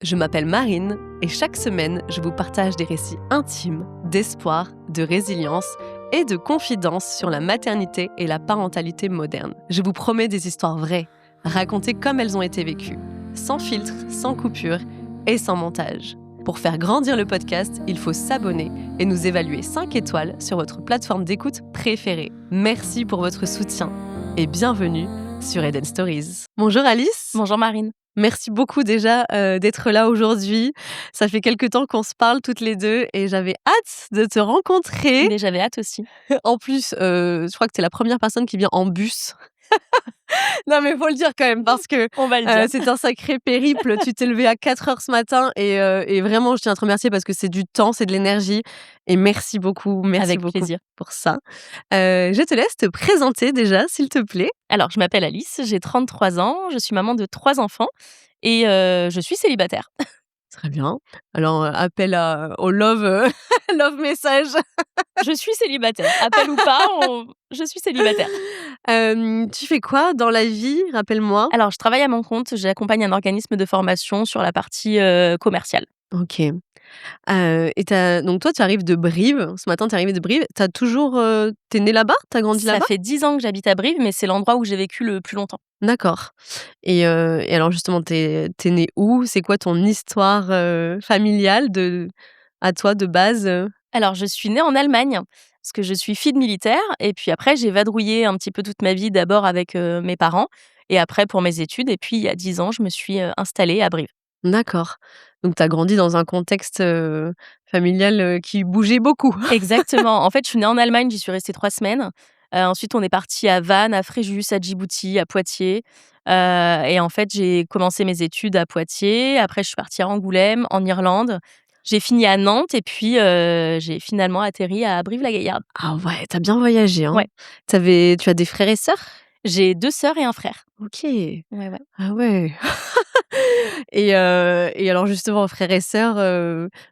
Je m'appelle Marine et chaque semaine, je vous partage des récits intimes, d'espoir, de résilience et de confidence sur la maternité et la parentalité moderne. Je vous promets des histoires vraies, racontées comme elles ont été vécues, sans filtre, sans coupure et sans montage. Pour faire grandir le podcast, il faut s'abonner et nous évaluer 5 étoiles sur votre plateforme d'écoute préférée. Merci pour votre soutien et bienvenue sur Eden Stories. Bonjour Alice. Bonjour Marine. Merci beaucoup déjà d'être là aujourd'hui. Ça fait quelque temps qu'on se parle toutes les deux et j'avais hâte de te rencontrer. Mais j'avais hâte aussi. En plus, je crois que tu es la première personne qui vient en bus. Non mais faut le dire quand même parce que On va le dire. c'est un sacré périple. Tu t'es levé à 4h ce matin et vraiment je tiens à te remercier parce que c'est du temps, c'est de l'énergie et merci beaucoup Avec plaisir. pour ça. Je te laisse te présenter déjà s'il te plaît. Alors, je m'appelle Alice, j'ai 33 ans, je suis maman de 3 enfants et je suis célibataire. Très bien. Alors appel au love, love message. Je suis célibataire. Appel ou pas, je suis célibataire. Tu fais quoi dans la vie? Rappelle-moi. Alors, je travaille à mon compte, j'accompagne un organisme de formation sur la partie commerciale. OK. Et donc toi, tu arrives de Brive. Ce matin, tu es arrivée de Brive. Tu as toujours, tu née là-bas? Tu as grandi Ça là-bas? fait 10 ans que j'habite à Brive, mais c'est l'endroit où j'ai vécu le plus longtemps. D'accord. Et alors justement, tu es née où? C'est quoi ton histoire, familiale à toi de base? Alors, je suis née en Allemagne, parce que je suis fille de militaire et puis après j'ai vadrouillé un petit peu toute ma vie, d'abord avec, mes parents et après pour mes études et puis il y a 10 ans, je me suis, installée à Brive. D'accord. Donc tu as grandi dans un contexte, familial, qui bougeait beaucoup. Exactement. En fait, je suis née en Allemagne, j'y suis restée 3 semaines. Ensuite, on est partis à Vannes, à Fréjus, à Djibouti, à Poitiers. Et en fait, j'ai commencé mes études à Poitiers. Après, je suis partie à Angoulême, en Irlande. J'ai fini à Nantes et puis, j'ai finalement atterri à Brive-la-Gaillarde. Ah ouais, tu as bien voyagé, hein? Ouais. Tu as des frères et sœurs? J'ai 2 sœurs et un frère. OK. Ouais, ouais. Ah ouais. Et alors justement, frères et sœurs,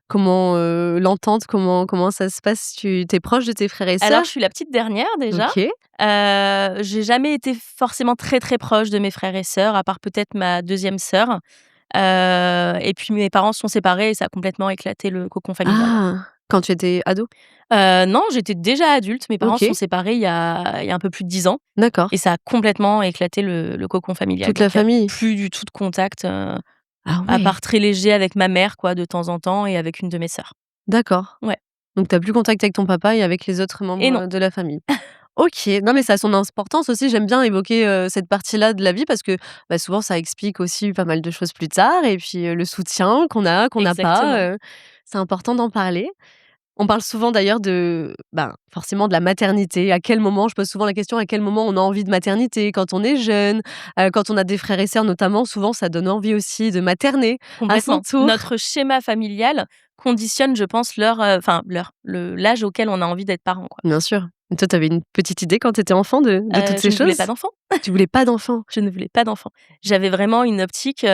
comment, l'entente, comment ça se passe? Tu es proche de tes frères et Alors, sœurs? je suis la petite dernière déjà. OK. J'ai jamais été forcément très, très proche de mes frères et sœurs, à part peut-être ma 2e sœur. Et puis mes parents se sont séparés et ça a complètement éclaté le cocon familial. Ah! Quand tu étais ado? Non, j'étais déjà adulte. Mes parents se sont OK, séparés il y a un peu plus de 10 ans d'accord. et ça a complètement éclaté le cocon familial. Toute la Donc il y a famille? plus du tout de contact, Ah à ouais, part très léger avec ma mère quoi, de temps en temps et avec une de mes sœurs. d'accord. Ouais Donc tu as plus contact avec ton papa et avec les autres et non. membres, de la famille? OK. Non, mais ça a son importance aussi. J'aime bien évoquer, cette partie-là de la vie parce que, bah, souvent ça explique aussi pas mal de choses plus tard et puis, le soutien qu'on n'a pas, Exactement. c'est important d'en parler. On parle souvent d'ailleurs forcément de la maternité. À quel moment je pose souvent la question, à quel moment on a envie de maternité? Quand on est jeune, quand on a des frères et sœurs notamment, souvent ça donne envie aussi de materner à son Complètement. tour. Notre schéma familial conditionne, je pense, l'âge auquel on a envie d'être parent, quoi. Bien sûr. Et toi, tu avais une petite idée quand tu étais enfant de toutes Je ces ne voulais choses? pas d'enfant. Tu voulais pas d'enfant? Je ne voulais pas d'enfant. J'avais vraiment une optique,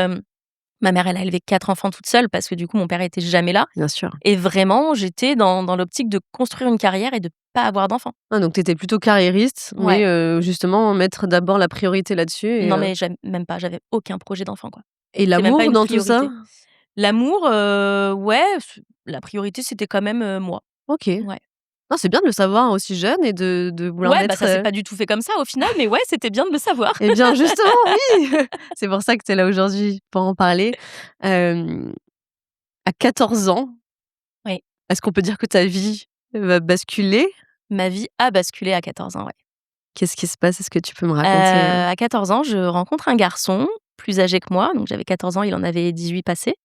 ma mère, elle a élevé 4 enfants toute seule parce que du coup, mon père était jamais là Bien sûr. et vraiment, j'étais dans l'optique de construire une carrière et de pas avoir d'enfant. Ah donc tu étais plutôt carriériste, mais Ouais. justement mettre d'abord la priorité là-dessus Non, mais même pas, j'avais aucun projet d'enfant, quoi. et C'est même pas l'amour une dans tout ça? priorité. L'amour, ouais, la priorité, c'était quand même, moi. OK. Ouais. Non, c'est bien de le savoir aussi jeune et de vouloir Ouais, bah, mettre, ça s'est pas du tout fait comme ça au final, mais ouais, c'était bien de le savoir. eh bien justement oui! C'est pour ça que tu es là aujourd'hui pour en parler. Hem, à 14 ans, Oui. est-ce qu'on peut dire que ta vie va basculer? Ma vie a basculé à 14 ans, ouais. Qu'est-ce qui se passe? Est-ce que tu peux me raconter, À 14 ans, je rencontre un garçon plus âgé que moi, donc j'avais 14 ans, il en avait 18 passés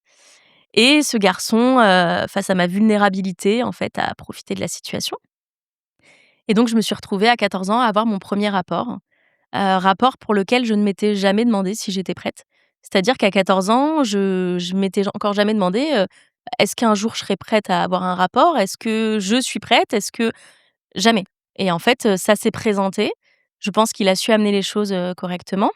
et ce garçon, face à ma vulnérabilité, en fait, a profité de la situation et donc je me suis retrouvée à 14 ans à avoir mon premier rapport, rapport pour lequel je ne m'étais jamais demandé si j'étais prête. C'est-à-dire qu'à 14 ans, je m'étais encore jamais demandé, «Est-ce qu'un jour je serai prête à avoir un rapport? Est-ce que je suis prête? Est-ce que» jamais et en fait, ça s'est présenté. Je pense qu'il a su amener les choses, correctement,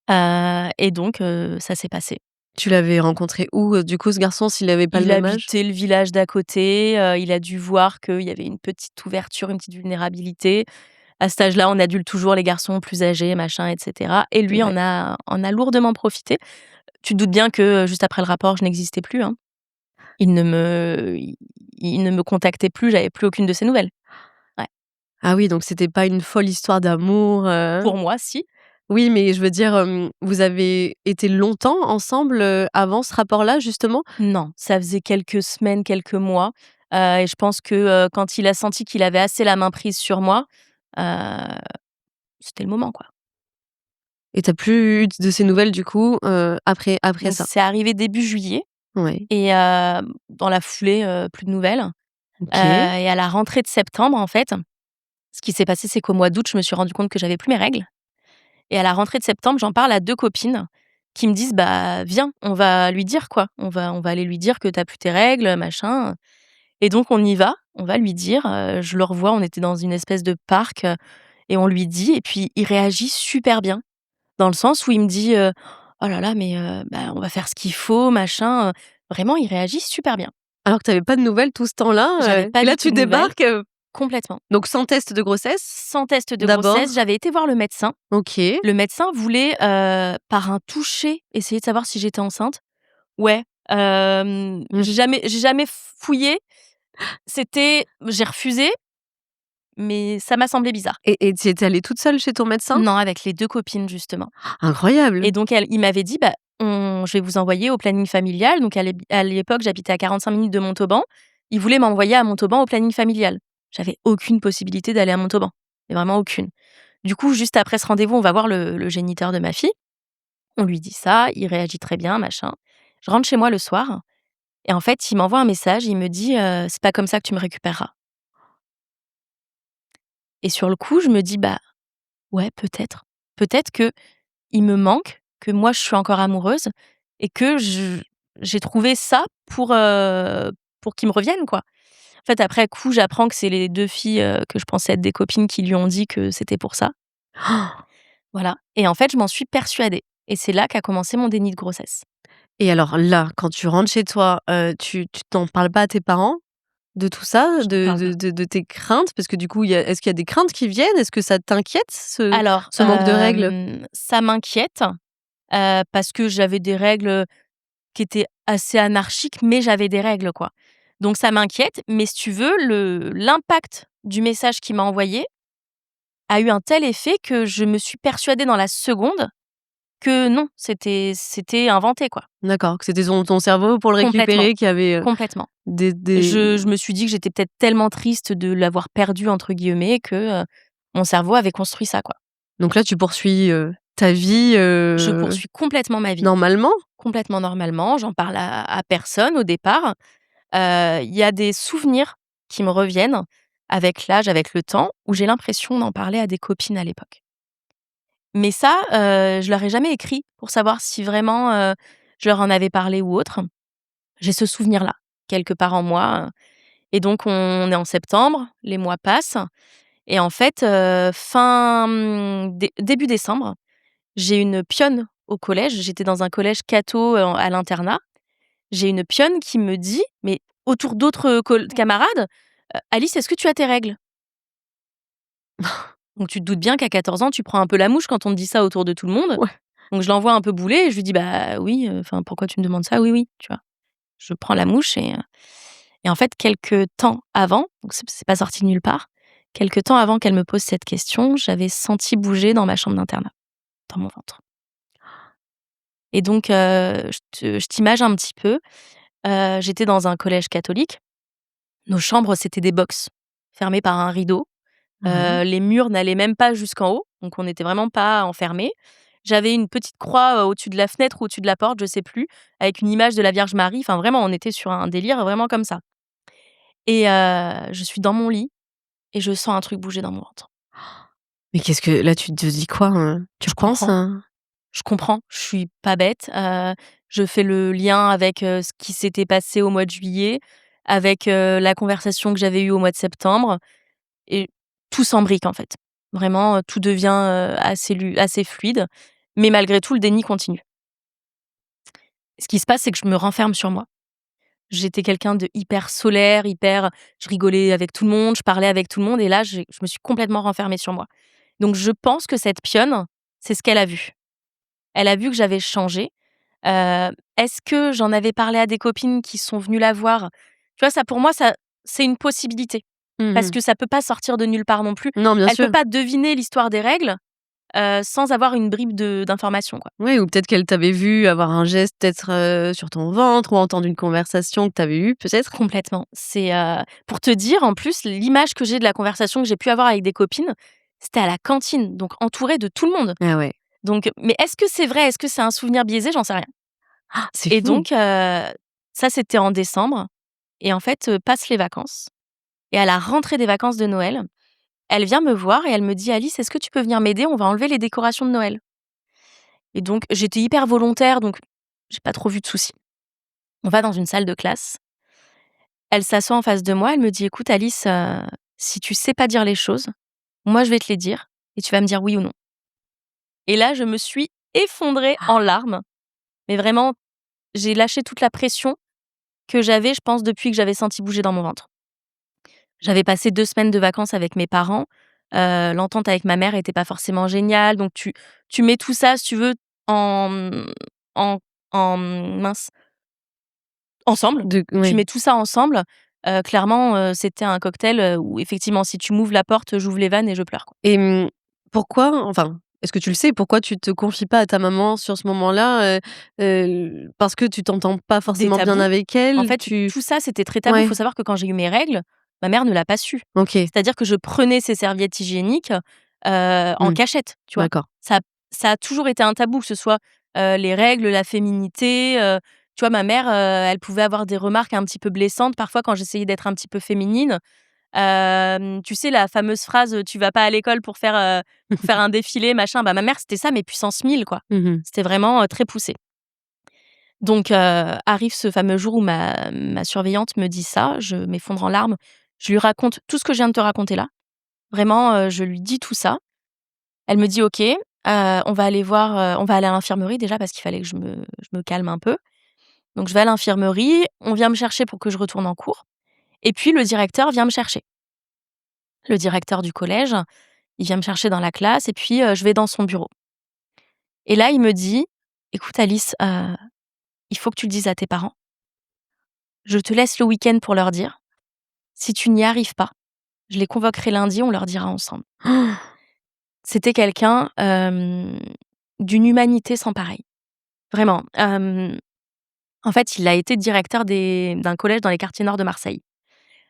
et donc ça s'est passé. tu l'avais rencontré où, du coup, ce garçon, s'il avait pas le Il même âge? habitait le village d'à côté, il a dû voir qu'il y avait une petite ouverture, une petite vulnérabilité. À cet âge-là, on adule toujours les garçons plus âgés, machin et cetera et C'est lui vrai. en a lourdement profité. Tu te doutes bien que, juste après le rapport, je n'existais plus, hein. Il ne me il ne me contactait plus, j'avais plus aucune de ses nouvelles. Ouais. Ah oui, donc c'était pas une folle histoire d'amour, Pour moi, si. Oui, mais je veux dire, vous avez été longtemps ensemble, avant ce rapport-là, justement? Non, ça faisait quelques semaines, quelques mois, et je pense que, quand il a senti qu'il avait assez la main prise sur moi, heu, c'était le moment, quoi. Et tu as plus eu de ses nouvelles, du coup, après Donc ça? c'est arrivé début juillet Ouais. et dans la foulée, plus de nouvelles, OK. et à la rentrée de septembre, en fait, ce qui s'est passé, c'est qu'au mois d'août, je me suis rendu compte que j'avais plus mes règles et à la rentrée de septembre, j'en parle à 2 copines qui me disent: «Bah, viens, on va lui dire, quoi. On va aller lui dire que tu as plus tes règles, machin». Et donc on y va, on va lui dire, je le revois, on était dans une espèce de parc, et on lui dit et puis il réagit super bien. Dans le sens où il me dit, «Oh là là, mais bah, on va faire ce qu'il faut, machin», vraiment il réagit super bien. Alors que tu avais pas de nouvelles tout ce temps-là, J'avais pas et là du tout tu de nouvelles, débarques, complètement. donc sans test de grossesse, Sans test de grossesse, d'abord? j'avais été voir le médecin. OK. Le médecin voulait, par un toucher, essayer de savoir si j'étais enceinte. Ouais, Mmh. j'ai jamais fouillé, j'ai refusé, mais ça m'a semblé bizarre. Et tu étais allée toute seule chez ton médecin? Non, avec les 2 copines justement. Incroyable! Et donc il m'avait dit: «Bah, je vais vous envoyer au planning familial». Donc à l'époque, j'habitais à 45 minutes de Montauban. Il voulait m'envoyer à Montauban au planning familial. J'avais aucune possibilité d'aller à Montauban, mais vraiment aucune. Du coup, juste après ce rendez-vous, on va voir le géniteur de ma fille. On lui dit ça, il réagit très bien, machin. Je rentre chez moi le soir et en fait, il m'envoie un message, il me dit, «C'est pas comme ça que tu me récupéreras». Et sur le coup, je me dis: «Bah, ouais, peut-être. Peut-être que il me manque, que moi je suis encore amoureuse et que j'ai trouvé ça pour qu'il me revienne, quoi. En fait, après coup, j'apprends que c'est les 2 filles, que je pensais être des copines qui lui ont dit que c'était pour ça. Voilà, et en fait, je m'en suis persuadée et c'est là qu'a commencé mon déni de grossesse. Et alors là, quand tu rentres chez toi, tu t'en parles pas à tes parents de tout ça? J'en parle pas. De tes craintes? Parce que du coup, est-ce qu'il y a des craintes qui viennent? Est-ce que ça t'inquiète Alors, ce manque de règles? ça m'inquiète, parce que j'avais des règles qui étaient assez anarchiques, mais j'avais des règles, quoi. Donc ça m'inquiète, mais si tu veux, le l'impact du message qu'il m'a envoyé a eu un tel effet que je me suis persuadée dans la seconde que non, c'était inventé, quoi. D'accord, que c'était ton cerveau pour le Complètement, récupérer qui avait, complètement. des Je me suis dit que j'étais peut-être tellement triste de l'avoir «perdu» entre guillemets que, mon cerveau avait construit ça, quoi. donc là, tu poursuis, ta vie, Je poursuis complètement ma vie, normalement? complètement normalement, j'en parle à personne au départ. Il y a des souvenirs qui me reviennent avec l'âge, avec le temps, où j'ai l'impression d'en parler à des copines à l'époque. Mais ça, je leur ai jamais écrit pour savoir si vraiment, je leur en avais parlé ou autre. J'ai ce souvenir-là, quelque part en moi, et donc on est en septembre, les mois passent et en fait, début décembre, j'ai une pionne au collège. J'étais dans un collège catho, à l'internat. J'ai une pionne qui me dit, mais autour d'autres camarades: «Alice, est-ce que tu as tes règles?» Donc tu te doutes bien qu'à 14 ans, tu prends un peu la mouche quand on te dit ça autour de tout le monde. Ouais. Donc je l'envoie un peu bouler et je lui dis: «Bah oui, enfin pourquoi tu me demandes ça?» «Oui, oui», tu vois? Je prends la mouche et en fait quelques temps avant, donc c'est pas sorti de nulle part, quelques temps avant qu'elle me pose cette question, j'avais senti bouger dans ma chambre d'internat, dans mon ventre. Et donc je t'image un petit peu, j'étais dans un collège catholique. Nos chambres, c'était des box, fermées par un rideau. Ouais. Les murs n'allaient même pas jusqu'en haut, donc on n'était vraiment pas enfermés. J'avais une petite croix, au-dessus de la fenêtre ou au-dessus de la porte, je sais plus, avec une image de la Vierge Marie. Enfin vraiment, on était sur un délire vraiment comme ça. Et je suis dans mon lit et je sens un truc bouger dans mon ventre. Mais qu'est-ce que là, tu te dis quoi, tu Je repenses, comprends, je comprends, je suis pas bête, je fais le lien avec, ce qui s'était passé au mois de juillet, avec, la conversation que j'avais eue au mois de septembre. Et tout s'embrique, en fait. Vraiment, tout devient, assez fluide, mais malgré tout, le déni continue. Ce qui se passe, c'est que je me renferme sur moi. J'étais quelqu'un de hyper solaire, hyper je rigolais avec tout le monde, je parlais avec tout le monde et là, je me suis complètement renfermée sur moi. Donc je pense que cette pionne, c'est ce qu'elle a vu. Elle a vu que j'avais changé, Est-ce que j'en avais parlé à des copines qui sont venues la voir? Tu vois, ça pour moi, ça c'est une possibilité parce Mmh. que ça peut pas sortir de nulle part non plus. Non, bien Elle peut sûr. pas deviner l'histoire des règles, sans avoir une bribe d'information, quoi. Oui, ou peut-être qu'elle t'avait vu avoir un geste peut-être, sur ton ventre ou entendu une conversation que tu avais eue peut-être? Complètement. C'est, pour te dire, en plus, l'image que j'ai de la conversation que j'ai pu avoir avec des copines, c'était à la cantine, donc entourée de tout le monde. Ah ouais. Donc mais est-ce que c'est vrai? Est-ce que c'est un souvenir biaisé? J'en sais rien. C'est Et fou! donc ça, c'était en décembre et en fait, passent les vacances et à la rentrée des vacances de Noël, elle vient me voir et elle me dit: «Alice, est-ce que tu peux venir m'aider? On va enlever les décorations de Noël». Et donc j'étais hyper volontaire, donc j'ai pas trop vu de soucis. On va dans une salle de classe. Elle s'assoit en face de moi, elle me dit: «Écoute Alice, si tu sais pas dire les choses, moi je vais te les dire et tu vas me dire oui ou non». Et là, je me suis effondrée en larmes, mais vraiment, j'ai lâché toute la pression que j'avais, je pense, depuis que j'avais senti bouger dans mon ventre. J'avais passé 2 semaines de vacances avec mes parents, l'entente avec ma mère était pas forcément géniale, donc tu mets tout ça, si tu veux, en, en mince, ensemble. Tu Oui. mets tout ça ensemble, clairement, c'était un cocktail, où effectivement, si tu m'ouvres la porte, j'ouvre les vannes et je pleure, quoi. Et pourquoi enfin, est-ce que tu le sais, pourquoi tu te confies pas à ta maman sur ce moment-là? Parce que tu t'entends pas Des forcément bien tabous. avec En elle? fait, tout ça, c'était très tabou. Il Ouais, faut savoir que quand j'ai eu mes règles, ma mère ne l'a pas su. OK. C'est-à-dire que je prenais ses serviettes hygiéniques, en Mmh, cachette, tu vois? d'accord. Ça ça a toujours été un tabou, que ce soit, les règles, la féminité, tu vois? Ma mère, elle pouvait avoir des remarques un petit peu blessantes parfois quand j'essayais d'être un petit peu féminine. Tu sais la fameuse phrase, «Tu vas pas à l'école pour faire un défilé, machin». Bah, ma mère, c'était ça, mais puissance 1000, quoi. Mmh mh. C'était vraiment, très poussé. Donc arrive ce fameux jour où ma surveillante me dit ça, je m'effondre en larmes. Je lui raconte tout ce que je viens de te raconter là. Vraiment, je lui dis tout ça. Elle me dit: «OK, on va aller voir, on va aller à l'infirmerie déjà parce qu'il fallait que je me calme un peu». Donc je vais à l'infirmerie, on vient me chercher pour que je retourne en cours et puis le directeur vient me chercher. Le directeur du collège, il vient me chercher dans la classe et puis, je vais dans son bureau et là, il me dit: «Écoute Alice, il faut que tu le dises à tes parents. Je te laisse le week-end pour leur dire. Si tu n'y arrives pas, je les convoquerai lundi, on leur dira ensemble». C'était quelqu'un, d'une humanité sans pareil. Vraiment, en fait, il a été directeur d'un collège dans les quartiers nord de Marseille.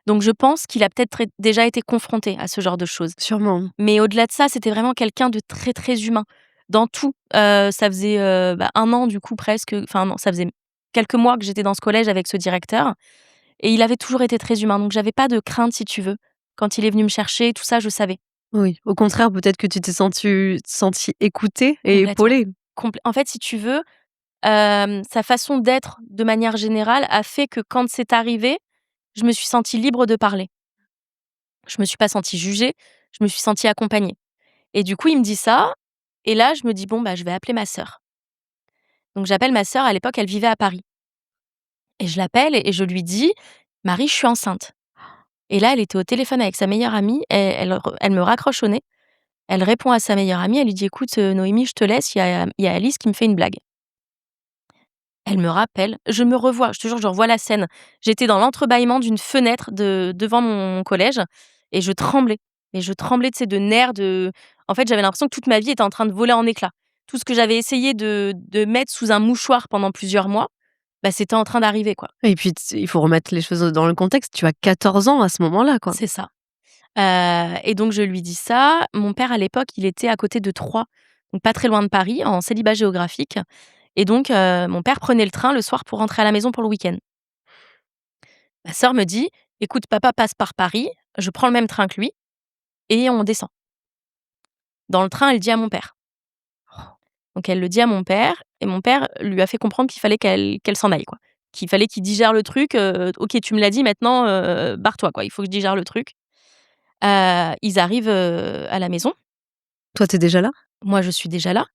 Donc je pense qu'il a peut-être déjà été confronté à ce genre de choses. Sûrement. Mais au-delà de ça, c'était vraiment quelqu'un de très, très humain dans tout. Ça faisait, 1 an du coup presque, enfin non, ça faisait quelques mois que j'étais dans ce collège avec ce directeur et il avait toujours été très humain. Donc j'avais pas de crainte si tu veux. Quand il est venu me chercher, tout ça, je savais. Oui, au contraire, peut-être que tu t'es sentie écoutée et Complètement. épaulée. En fait, si tu veux, sa façon d'être de manière générale a fait que quand c'est arrivé, je me suis sentie libre de parler. Je me suis pas sentie jugée, je me suis sentie accompagnée et du coup, il me dit ça et là, je me dis: «Bon, bah, je vais appeler ma sœur». Donc j'appelle ma sœur, à l'époque, elle vivait à Paris et je l'appelle et je lui dis: «Marie, je suis enceinte». Et là, elle était au téléphone avec sa meilleure amie et elle me raccroche au nez. Elle répond à sa meilleure amie, elle lui dit: «Écoute, Noémie, je te laisse, il y a Alice qui me fait une blague». Elle me rappelle, je me revois, je te jure, je revois la scène. J'étais dans l'entrebâillement d'une fenêtre devant mon collège et je tremblais. Mais je tremblais, tu sais, de nerfs, en fait, j'avais l'impression que toute ma vie était en train de voler en éclats. Tout ce que j'avais essayé de mettre sous un mouchoir pendant plusieurs mois, bah, c'était en train d'arriver, quoi. Et puis il faut remettre les choses dans le contexte. Tu as 14 ans à ce moment-là, quoi. C'est ça. Et donc je lui dis ça. Mon père, à l'époque, il était à côté de Troyes, donc pas très loin de Paris, en célibat géographique et donc mon père prenait le train le soir pour rentrer à la maison pour le week-end. Ma sœur me dit: «Écoute, papa passe par Paris, je prends le même train que lui et on descend». Dans le train, elle dit à mon père. Donc elle le dit à mon père et mon père lui a fait comprendre qu'il fallait qu'elle s'en aille, quoi. Qu'il fallait qu'il digère le truc, «OK, tu me l'as dit maintenant, barre-toi, quoi, il faut que je digère le truc». Ils arrivent, à la maison. Toi, tu es déjà là? Moi, je suis déjà là.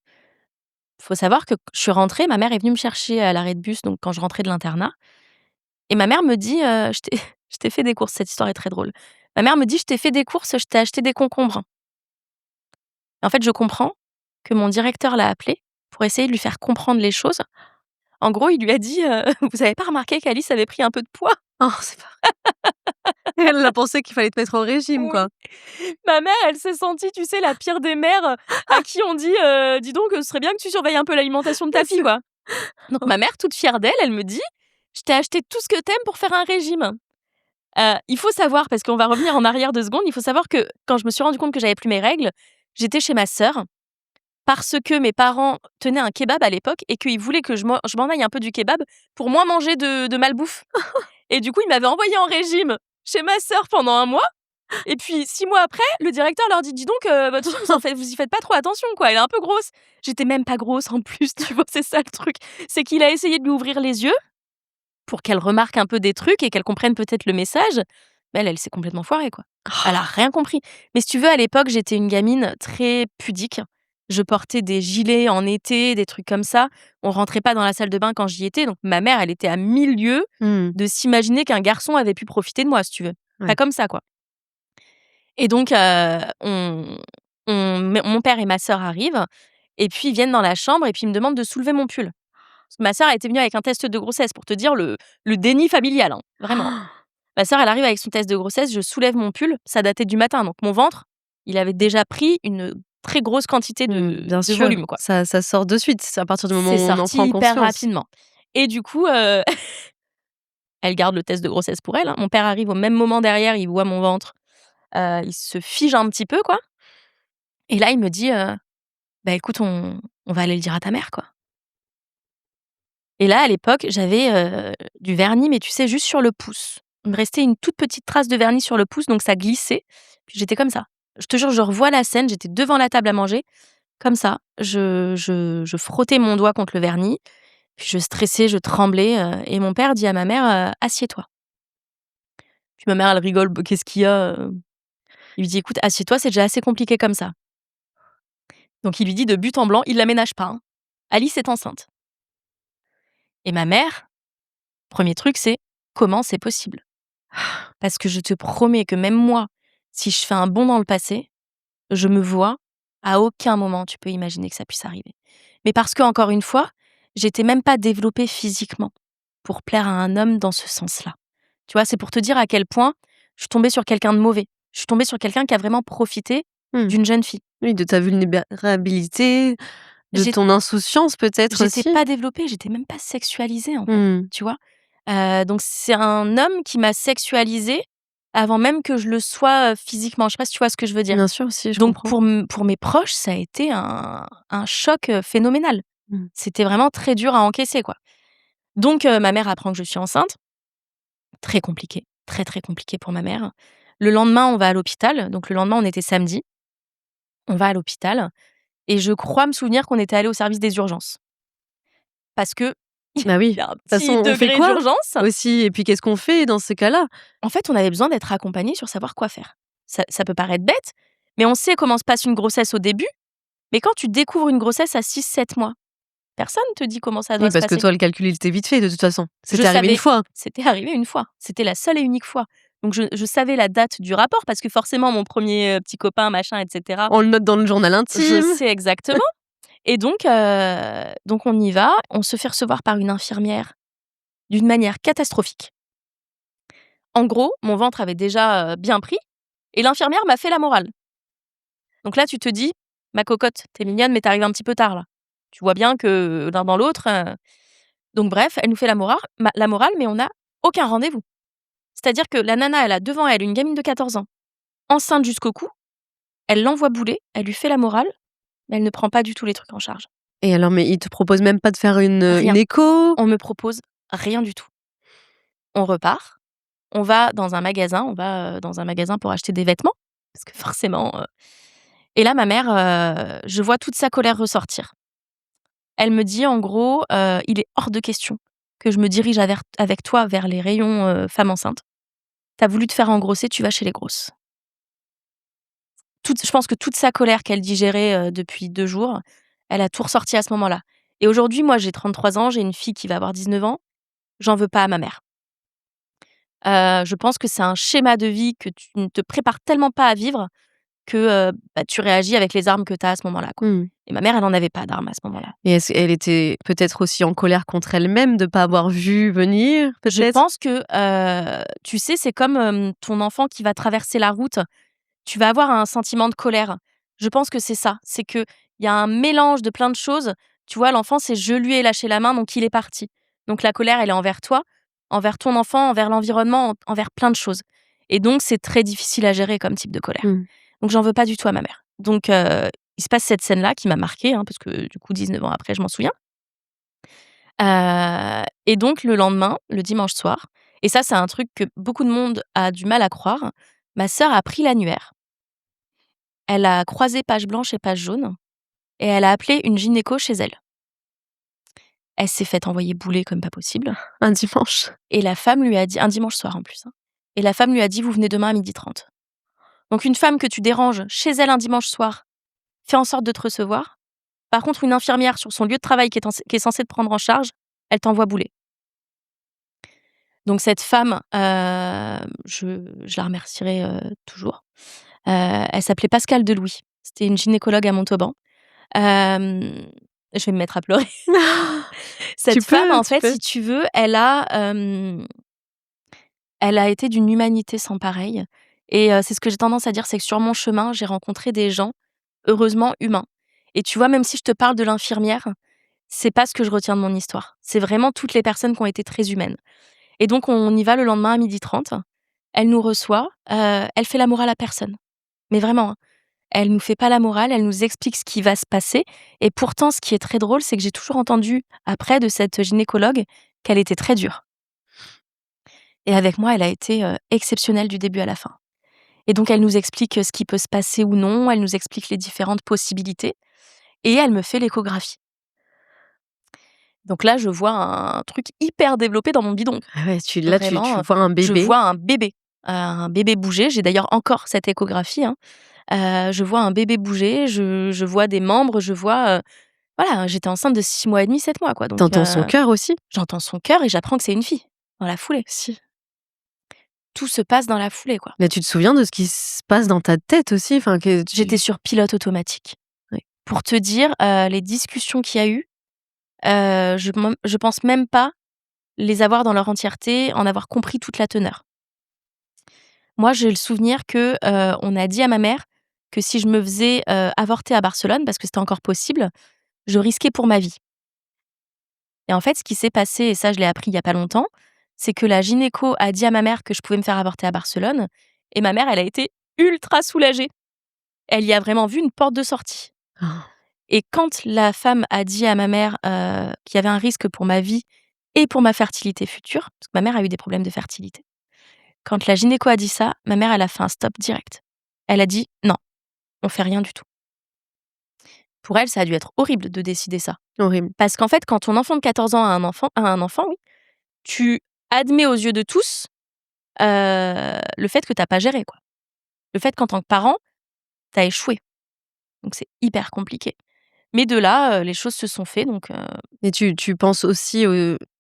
Faut savoir que je suis rentrée, ma mère est venue me chercher à l'arrêt de bus, donc quand je rentrais de l'internat et ma mère me dit, «Je t'ai je t'ai fait des courses». Cette histoire est très drôle. Ma mère me dit: «Je t'ai fait des courses, je t'ai acheté des concombres». En fait, je comprends que mon directeur l'a appelée pour essayer de lui faire comprendre les choses En gros, il lui a dit, «Vous avez pas remarqué qu'Alice avait pris un peu de poids?» Oh, c'est pas elle a pensé qu'il fallait te mettre au régime, Oui. quoi. Ma mère, elle s'est sentie, tu sais, la pire des mères, à qui on dit, «Dis donc, ce serait bien que tu surveilles un peu l'alimentation de ta fille, quoi». Donc ma mère, toute fière d'elle, elle me dit: «Je t'ai acheté tout ce que t'aimes pour faire un régime». Il faut savoir, parce qu'on va revenir en arrière 2 secondes, il faut savoir que quand je me suis rendu compte que j'avais plus mes règles, j'étais chez ma sœur parce que mes parents tenaient un kebab à l'époque et qu'ils voulaient que je m'en aille un peu du kebab pour moins manger de malbouffe et du coup, ils m'avaient envoyée en régime chez ma sœur pendant 1 mois et puis 6 mois après, le directeur leur dit: «Dis donc, votre fille, vous y faites pas trop attention, quoi, elle est un peu grosse». J'étais même pas grosse en plus, tu vois? C'est ça le truc. C'est qu'il a essayé de lui ouvrir les yeux pour qu'elle remarque un peu des trucs et qu'elle comprenne peut-être le message. Mais elle s'est complètement foirée, quoi. Elle a rien compris. Mais si tu veux, à l'époque, j'étais une gamine très pudique. Je portais des gilets en été, des trucs comme ça. On rentrait pas dans la salle de bain quand j'y étais, donc ma mère, elle était à 1000 lieues Mmh. de s'imaginer qu'un garçon avait pu profiter de moi, si tu veux. Pas Ouais. comme ça, quoi. Et donc, mon père et ma sœur arrivent et puis ils viennent dans la chambre et puis ils me demandent de soulever mon pull. Parce que ma sœur, elle était venue avec un test de grossesse pour te dire le déni familial, hein, vraiment. Ma sœur, elle arrive avec son test de grossesse, je soulève mon pull, ça datait du matin, donc mon ventre, il avait déjà pris une très grosse quantité Bien de sûr, volume, quoi. ça sort de suite, c'est à partir du moment C'est où on en sorti prend hyper conscience. rapidement et du coup, elle garde le test de grossesse pour elle, hein. Mon père arrive au même moment derrière, il voit mon ventre, il se fige un petit peu, quoi et là, il me dit, «Bah, écoute, on va aller le dire à ta mère, quoi». Et là, à l'époque, j'avais, du vernis, mais tu sais, juste sur le pouce. Il me restait une toute petite trace de vernis sur le pouce, donc ça glissait. Puis j'étais comme ça. Je te jure, je revois la scène, j'étais devant la table à manger, comme ça. Je frottais mon doigt contre le vernis, puis je stressais, je tremblais, et mon père dit à ma mère, «Assieds-toi». Puis ma mère, elle rigole: «Bah, qu'est-ce qu'il y a?» Il lui dit: «Écoute, assieds-toi, c'est déjà assez compliqué comme ça». Donc il lui dit de but en blanc, il la ménage pas, hein: «Alice est enceinte». Et ma mère, premier truc, c'est: «Comment c'est possible?» Parce que je te promets que même moi, si je fais un bond dans le passé, je me vois, à aucun moment tu peux imaginer que ça puisse arriver. Mais parce que encore une fois, j'étais même pas développée physiquement pour plaire à un homme dans ce sens-là. Tu vois? C'est pour te dire à quel point je suis tombée sur quelqu'un de mauvais. Je suis tombée sur quelqu'un qui a vraiment profité Mmh. d'une jeune fille. Oui, de ta vulnérabilité, de J'ai ton insouciance peut-être J'étais aussi? pas développée, j'étais même pas sexualisée, en fait, Mmh. tu vois? Donc c'est un homme qui m'a sexualisée avant même que je le sois, physiquement. Je sais pas si tu vois ce que je veux dire? Bien sûr, si, je Donc comprends. pour mes proches, ça a été un choc, phénoménal. Mmh. C'était vraiment très dur à encaisser, quoi. Donc ma mère apprend que je suis enceinte. Très compliqué, très, très compliqué pour ma mère. Le lendemain, on va à l'hôpital. Donc le lendemain, on était samedi. On va à l'hôpital et je crois me souvenir qu'on était allés au service des urgences. Parce que Bah oui. il y a un De toute façon, petit on fait degré quoi d'urgence. aussi? Et puis qu'est-ce qu'on fait dans ces cas-là? En fait, on avait besoin d'être accompagnés sur savoir quoi faire. Ça peut paraître bête, mais on sait comment se passe une grossesse au début, mais quand tu découvres une grossesse à 6-7 mois, personne te dit comment ça Oui, doit se parce que passer. toi, le calcul, il était vite fait de toute façon. Je C'était arrivé une savais, fois. c'était arrivé une fois, c'était la seule et unique fois. Donc je savais la date du rapport parce que forcément mon premier petit copain machin et cetera, On le note dans le journal je intime. sais exactement et donc on y va, on se fait recevoir par une infirmière d'une manière catastrophique. En gros, mon ventre avait déjà, bien pris et l'infirmière m'a fait la morale. Donc là, tu te dis: «Ma cocotte, tu es mignonne, mais tu arrives un petit peu tard, là. Tu vois bien que l'un dans l'autre», donc bref, elle nous fait la morale, mais on n'a aucun rendez-vous. C'est-à-dire que la nana, elle a devant elle une gamine de 14 ans, enceinte jusqu'au cou, elle l'envoie bouler, elle lui fait la morale, mais elle ne prend pas du tout les trucs en charge. Et alors, mais il te propose même pas de faire une Rien. écho? On me propose rien du tout. On repart, on va dans un magasin, dans un magasin pour acheter des vêtements, parce que forcément, et là, ma mère, je vois toute sa colère ressortir. Elle me dit en gros, «Il est hors de question que je me dirige avec toi vers les rayons, femmes enceintes. Tu as voulu te faire engrosser, tu vas chez les grosses». Je pense que toute sa colère qu'elle digérait, depuis 2 jours, elle a tout ressorti à ce moment-là et aujourd'hui, moi, j'ai 33 ans, j'ai une fille qui va avoir 19 ans, j'en veux pas à ma mère. Je pense que c'est un schéma de vie que tu ne te prépares tellement pas à vivre que tu réagis avec les armes que tu as à ce moment-là, quoi. Mmh. Et ma mère, elle en avait pas d'armes à ce moment-là. Et est-ce elle était peut-être aussi en colère contre elle-même de pas avoir vu venir, Je peut-être? pense que, tu sais, c'est comme, ton enfant qui va traverser la route. Tu vas avoir un sentiment de colère. Je pense que c'est ça. C'est qu'il y a un mélange de plein de choses. Tu vois, l'enfant, c'est: «Je lui ai lâché la main, donc il est parti». Donc la colère, elle est envers toi, envers ton enfant, envers l'environnement, envers plein de choses. Et donc c'est très difficile à gérer comme type de colère. Mmh. Donc j'en veux pas du tout à ma mère. Donc il se passe cette scène-là qui m'a marquée, hein, parce que du coup 19 ans après, je m'en souviens. Et donc le lendemain, le dimanche soir, et ça, c'est un truc que beaucoup de monde a du mal à croire, ma sœur a pris l'annuaire, elle a croisé page blanche et page jaune et elle a appelé une gynéco chez elle. Elle s'est faite envoyer bouler comme pas possible Un dimanche? et la femme lui a dit, un dimanche soir en plus, hein, et la femme lui a dit: «Vous venez demain à 12h30». Donc une femme que tu déranges chez elle un dimanche soir fait en sorte de te recevoir. Par contre, une infirmière sur son lieu de travail qui est censée te prendre en charge, elle t'envoie bouler. Donc cette femme, je la remercierai, toujours. Elle s'appelait Pascale Delouis. C'était une gynécologue à Montauban. Hem, je vais me mettre à pleurer. Tu Cette femme, peux, en tu fait, peux. si tu veux, elle a été d'une humanité sans pareil et c'est ce que j'ai tendance à dire, c'est que sur mon chemin, j'ai rencontré des gens, heureusement, humains. Et tu vois, même si je te parle de l'infirmière, c'est pas ce que je retiens de mon histoire. C'est vraiment toutes les personnes qui ont été très humaines. Et donc on y va le lendemain à 12h30. Elle nous reçoit, elle fait la morale à personne. Mais vraiment, hein. Elle nous fait pas la morale, elle nous explique ce qui va se passer et pourtant ce qui est très drôle, c'est que j'ai toujours entendu après de cette gynécologue qu'elle était très dure. Et avec moi, elle a été, exceptionnelle du début à la fin. Et donc elle nous explique, ce qui peut se passer ou non, elle nous explique les différentes possibilités et elle me fait l'échographie. Donc là, je vois un truc hyper développé dans mon bidon. Ah ouais, tu Vraiment, vois un je bébé. vois un bébé bouger. J'ai d'ailleurs encore cette échographie, hein. Je vois un bébé bouger, je vois des membres, je vois, voilà, j'étais enceinte de 6 mois et demi, 7 mois, quoi, Tu donc entends son cœur aussi? j'entends son cœur et j'apprends que c'est une fille, dans la foulée. Si. Tout se passe dans la foulée, quoi. Mais tu te souviens de ce qui se passe dans ta tête aussi? Enfin, que J'étais tu sur pilote automatique. ouais. Pour te dire, les discussions qu'il y a eu, je pense même pas les avoir dans leur entièreté, en avoir compris toute la teneur. Moi, j'ai le souvenir que, on a dit à ma mère que si je me faisais, avorter à Barcelone, parce que c'était encore possible, je risquais pour ma vie. Et en fait, ce qui s'est passé, et ça je l'ai appris il y a pas longtemps, c'est que la gynéco a dit à ma mère que je pouvais me faire avorter à Barcelone et ma mère, elle a été ultra soulagée. Elle y a vraiment vu une porte de sortie. Ah. Et quand la femme a dit à ma mère, qu'il y avait un risque pour ma vie et pour ma fertilité future, parce que ma mère a eu des problèmes de fertilité. Quand la gynéco a dit ça, ma mère, elle a fait un stop direct. Elle a dit: «Non, on fait rien du tout». Pour elle, ça a dû être horrible de décider ça. Horrible. Parce qu'en fait, quand ton enfant de 14 ans a un enfant, oui, tu admets aux yeux de tous, le fait que tu as pas géré, quoi. Le fait qu'en tant que parent, tu as échoué. Donc c'est hyper compliqué. Mais de là, les choses se sont fait donc Et tu penses aussi,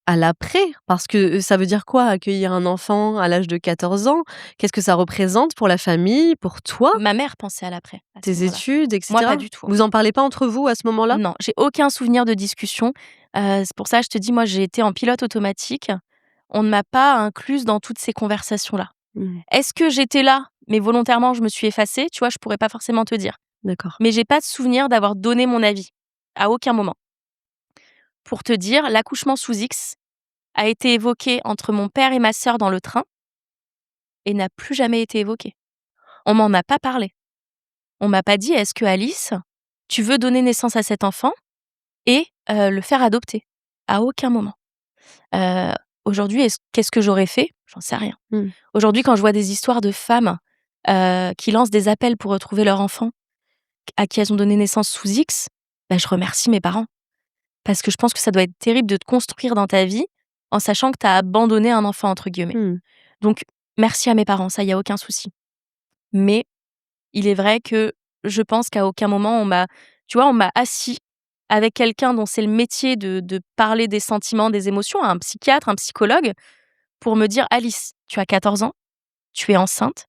à l'après? Parce que, ça veut dire quoi accueillir un enfant à l'âge de 14 ans? Qu'est-ce que ça représente pour la famille, pour toi, ma mère pensait à l'après, à ce tes moment-là. études et Moi, pas cetera? du tout, hein. Vous en parlez pas entre vous à ce moment-là? Non, j'ai aucun souvenir de discussion. C'est pour ça, je te dis, moi, j'ai été en pilote automatique. On ne m'a pas incluse dans toutes ces conversations-là. Mmh. Est-ce que j'étais là, mais volontairement, je me suis effacée? Tu vois, je pourrais pas forcément te dire. D'accord. Mais j'ai pas de souvenir d'avoir donné mon avis, à aucun moment. Pour te dire, l'accouchement sous X a été évoqué entre mon père et ma sœur dans le train et n'a plus jamais été évoqué. On m'en a pas parlé. On m'a pas dit: «Est-ce que Alice, tu veux donner naissance à cet enfant et le faire adopter?» À aucun moment. Heu, Aujourd'hui, qu'est-ce que j'aurais fait? J'en sais rien. Mmh. Aujourd'hui, quand je vois des histoires de femmes, qui lancent des appels pour retrouver leur enfant, à qui elles ont donné naissance sous X, bah, je remercie mes parents. Parce que je pense que ça doit être terrible de te construire dans ta vie, en sachant que tu as «abandonné un enfant» entre guillemets. Mmh. Donc merci à mes parents, ça, il y a aucun souci. Mais il est vrai que je pense qu'à aucun moment on m'a assis avec quelqu'un dont c'est le métier de parler des sentiments, des émotions, un psychiatre, un psychologue, pour me dire: «Alice, tu as 14 ans, tu es enceinte.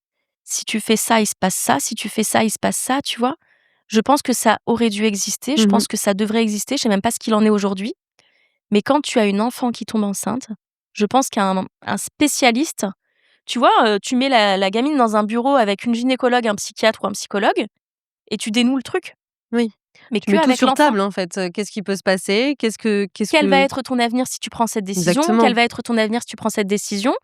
si tu fais ça, il se passe ça, si tu fais ça, il se passe ça, tu vois? Je pense que ça aurait dû exister, je Mmh. pense que ça devrait exister, je sais même pas ce qu'il en est aujourd'hui. Mais quand tu as une enfant qui tombe enceinte, je pense qu'un spécialiste, tu vois, tu mets la gamine dans un bureau avec une gynécologue, un psychiatre ou un psychologue et tu dénoues le truc, Oui. mais Tu mets tout qu'avec sur l'enfant. table, en fait, qu'est-ce qui peut se passer? Quel va être ton avenir si tu prends cette décision? Quel Exactement. va être ton avenir si tu prends cette décision?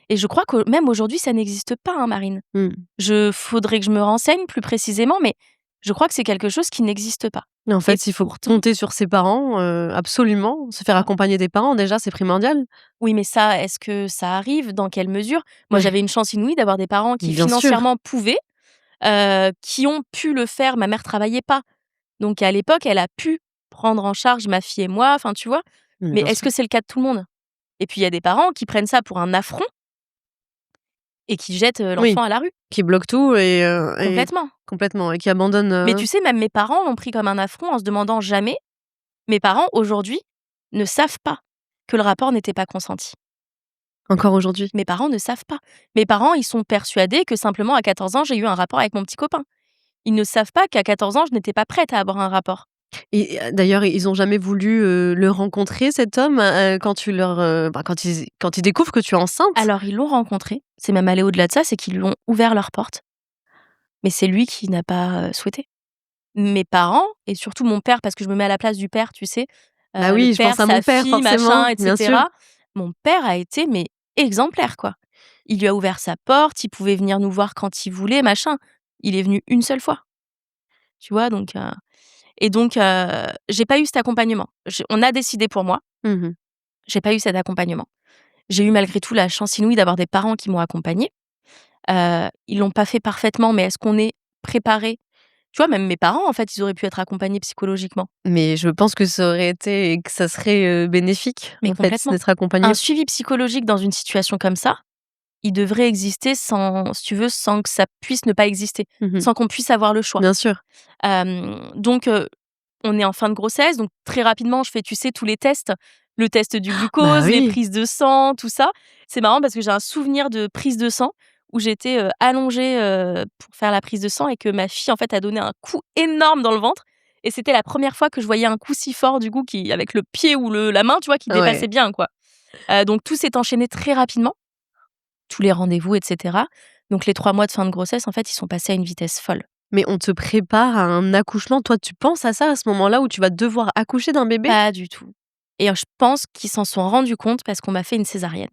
Et je crois que même aujourd'hui, ça n'existe pas, hein, Marine. Mmh. Faudrait que je me renseigne plus précisément, mais je crois que c'est quelque chose qui n'existe pas. Et en Et fait, il faut pourtant compter sur ses parents, absolument. Se faire accompagner des parents, déjà, c'est primordial. oui, mais ça, est-ce que ça arrive? Dans quelle mesure? Moi, Ouais, j'avais une chance inouïe d'avoir des parents qui bien sûr. financièrement pouvaient, qui ont pu le faire. Ma mère travaillait pas, donc à l'époque, elle a pu prendre en charge ma fille et moi, enfin, tu vois? Mais Bien est-ce sûr. que c'est le cas de tout le monde? Et puis il y a des parents qui prennent ça pour un affront et qui jettent, Oui, l'enfant à la rue, qui bloque tout et complètement. complètement et qui abandonne, Mais tu sais, même mes parents l'ont pris comme un affront en se demandant jamais mes parents, aujourd'hui, ne savent pas que le rapport n'était pas consenti. encore aujourd'hui. Mes parents ne savent pas. Mes parents, ils sont persuadés que simplement à 14 ans, j'ai eu un rapport avec mon petit copain. Ils ne savent pas qu'à 14 ans, je n'étais pas prête à avoir un rapport. Et d'ailleurs, ils ont jamais voulu, le rencontrer cet homme, quand tu leur, quand ils découvrent que tu es enceinte? Alors ils l'ont rencontré, c'est même allé au-delà de ça, c'est qu'ils lui ont ouvert leurs portes, mais c'est lui qui n'a pas, souhaité. Mes parents et surtout mon père, parce que je me mets à la place du père, tu sais? Bah Le oui, je père, pense à sa mon père fille, machin forcément, et bien sûr. cetera. Mon père a été, mais exemplaire, quoi. Il lui a ouvert sa porte, il pouvait venir nous voir quand il voulait, machin. Il est venu une seule fois, tu vois? J'ai pas eu cet accompagnement. On a décidé pour moi, Mmh mh. j'ai pas eu cet accompagnement. J'ai eu malgré tout la chance inouïe d'avoir des parents qui m'ont accompagnée. Ils l'ont pas fait parfaitement, mais est-ce qu'on est préparé? Tu vois, même mes parents, en fait, ils auraient pu être accompagnés psychologiquement. Mais je pense que ça aurait été que ça serait, bénéfique, Mais en fait, complètement. d'être Un accompagné. suivi psychologique dans une situation comme ça, il devrait exister sans si tu veux, sans que ça puisse ne pas exister, Mmh mh. sans qu'on puisse avoir le choix. Bien sûr. On est en fin de grossesse, donc très rapidement, je fais, tu sais, tous les tests. Le test du Bah glucose, les oui. prises de sang, tout ça. C'est marrant parce que j'ai un souvenir de prise de sang où j'étais, allongée, pour faire la prise de sang et que ma fille, en fait, a donné un coup énorme dans le ventre et c'était la première fois que je voyais un coup si fort, du coup, qui avec le pied ou la main, tu vois, qui Ouais. dépassait bien, quoi. Donc tout s'est enchaîné très rapidement, tous les rendez-vous et cetera. Donc les 3 mois de fin de grossesse, en fait, ils sont passés à une vitesse folle. Mais on te prépare à un accouchement. Toi, tu penses à ça, à ce moment-là où tu vas devoir accoucher d'un bébé? Pas du tout et je pense qu'ils s'en sont rendus compte parce qu'on m'a fait une césarienne.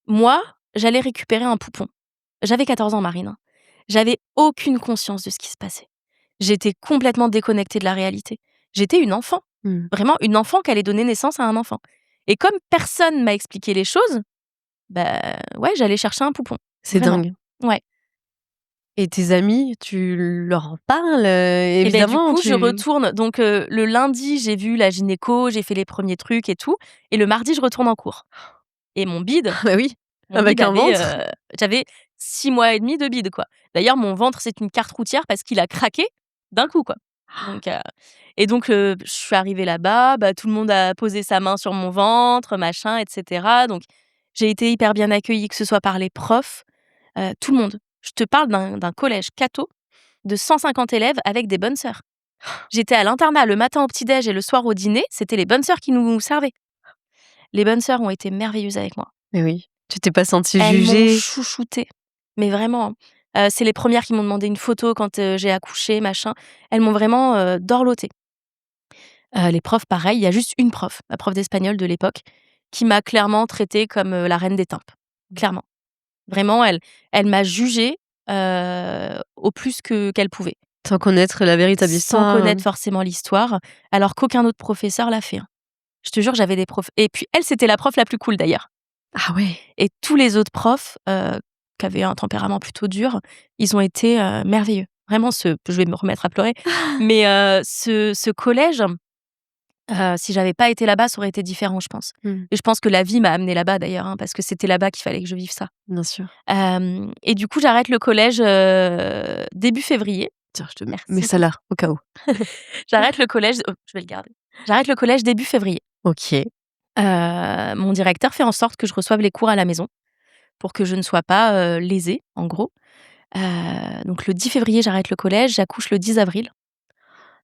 Moi, j'allais récupérer un poupon. J'avais 14 ans, Marine, hein. J'avais aucune conscience de ce qui se passait. J'étais complètement déconnectée de la réalité. J'étais une enfant, Mmh. vraiment une enfant qui allait donner naissance à un enfant et comme personne m'a expliqué les choses, bah, ouais, j'allais chercher un poupon, C'est vraiment. dingue. Ouais Et tes amis, tu leur en parles? et beh, du Évidemment, coup, je tu retourne donc le lundi, j'ai vu la gynéco, j'ai fait les premiers trucs et tout et le mardi, je retourne en cours et bah oui, mon bide avec un avait, ventre. j'avais 6 mois et demi de bide, quoi. D'ailleurs, mon ventre, c'est une carte routière parce qu'il a craqué d'un coup, quoi. Donc je suis arrivée là-bas, bah, tout le monde a posé sa main sur mon ventre, machin et cetera. Donc j'ai été hyper bien accueillie, que ce soit par les profs, tout le monde. Je te parle d'un collège catho de 150 élèves avec des bonnes sœurs. J'étais à l'internat le matin au petit-déj et le soir au dîner, c'était les bonnes sœurs qui nous servaient. Les bonnes sœurs ont été merveilleuses avec moi. Mais oui, tu t'es pas sentie Elles m'ont jugée? chouchoutée, mais vraiment, hein. C'est les premières qui m'ont demandé une photo quand, j'ai accouché, machin. Elles m'ont vraiment, dorlotée. Les profs, pareil, il y a juste une prof, ma prof d'espagnol de l'époque, qui m'a clairement traitée comme, la reine des tempes, clairement. Vraiment, elle m'a jugée, au plus qu'elle pouvait, Sans connaître la véritable sans histoire, connaître forcément l'histoire, alors qu'aucun autre professeur l'a fait, hein. Je te jure, j'avais des profs et puis elle, c'était la prof la plus cool d'ailleurs. Ah ouais! Et tous les autres profs, qui avaient un tempérament plutôt dur, ils ont été, merveilleux. Vraiment je vais me remettre à pleurer, mais ce collège, si j'avais pas été là-bas, ça aurait été différent, je pense. Mmh, Et je pense que la vie m'a amenée là-bas d'ailleurs, hein, parce que c'était là-bas qu'il fallait que je vive ça. bien sûr. Et du coup, j'arrête le collège, début février. Tiens, je te mets Merci. ça là, au cas où. J'arrête le collège je vais le garder. J'arrête le collège début février. OK. Mon directeur fait en sorte que je reçoive les cours à la maison. pour que je ne sois pas, lésée, en gros. Donc le 10 février, j'arrête le collège, j'accouche le 10 avril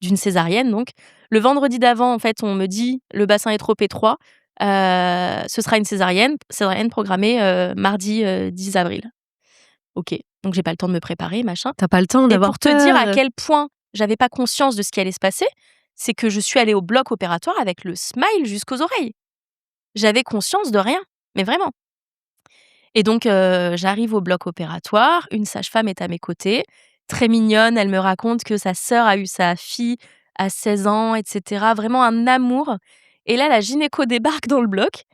d'une césarienne donc. Le vendredi d'avant, en fait, on me dit: «Le bassin est trop étroit, ce sera une césarienne programmée, mardi, 10 avril». OK, donc j'ai pas le temps de me préparer, machin. Tu pas le temps Et d'avoir pour te dire à peur? quel point j'avais pas conscience de ce qui allait se passer, c'est que je suis allée au bloc opératoire avec le smile jusqu'aux oreilles. J'avais conscience de rien, mais vraiment. Et donc j'arrive au bloc opératoire, une sage-femme est à mes côtés, très mignonne, elle me raconte que sa sœur a eu sa fille à 16 ans et cetera, vraiment un amour. Et là, la gynéco débarque dans le bloc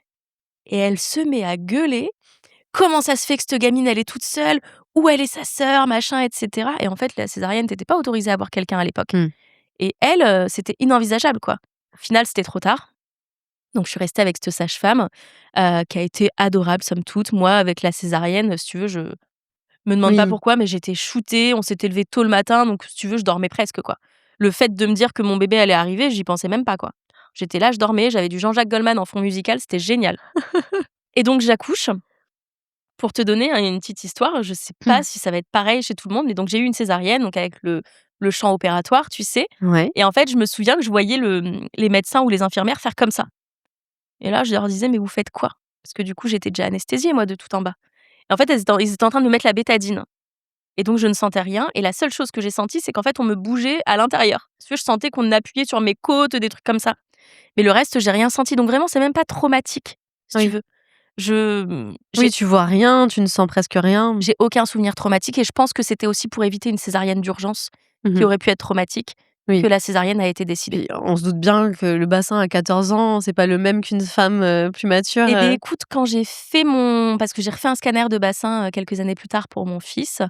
et elle se met à gueuler: «Comment ça se fait que cette gamine, elle est toute seule? Où elle est sa sœur?» machin et cetera. Et en fait, la césarienne, tu pas autorisée à avoir quelqu'un à l'époque. Mmh. Et elle, c'était inenvisageable, quoi. Au final, c'était trop tard. Donc je suis restée avec cette sage-femme, qui a été adorable somme toute. Moi, avec la césarienne, si tu veux, je me demande pas Oui. pourquoi, mais j'étais shootée, on s'était levé tôt le matin, donc si tu veux, je dormais presque, quoi. Le fait de me dire que mon bébé allait arriver, j'y pensais même pas, quoi. J'étais là, je dormais, j'avais du Jean-Jacques Goldman en fond musical, c'était génial. Et donc j'accouche. Pour te donner une petite histoire, je sais pas Mmh. si ça va être pareil chez tout le monde, mais donc j'ai eu une césarienne, donc avec le champ opératoire, tu sais? Ouais. Et en fait, je me souviens que je voyais les médecins ou les infirmières faire comme ça. Et là, je leur disais: «Mais vous faites quoi?» Parce que du coup, j'étais déjà anesthésiée moi de tout en bas. Et en fait, ils étaient en train de me mettre la bétadine et donc je ne sentais rien et la seule chose que j'ai sentie, c'est qu'en fait, on me bougeait à l'intérieur. Si tu veux, je sentais qu'on appuyait sur mes côtes, des trucs comme ça. Mais le reste, j'ai rien senti. Donc vraiment, c'est même pas traumatique, si tu Oui. veux. Je, Oui, j'ai tu vois rien, tu ne sens presque rien. j'ai aucun souvenir traumatique et je pense que c'était aussi pour éviter une césarienne d'urgence qui Mmh. aurait pu être traumatique que Oui. la césarienne a été décidée. Puis on se doute bien que le bassin à 14 ans, c'est pas le même qu'une femme, plus mature, Eh beh, écoute, quand j'ai fait parce que j'ai refait un scanner de bassin, quelques années plus tard pour mon fils,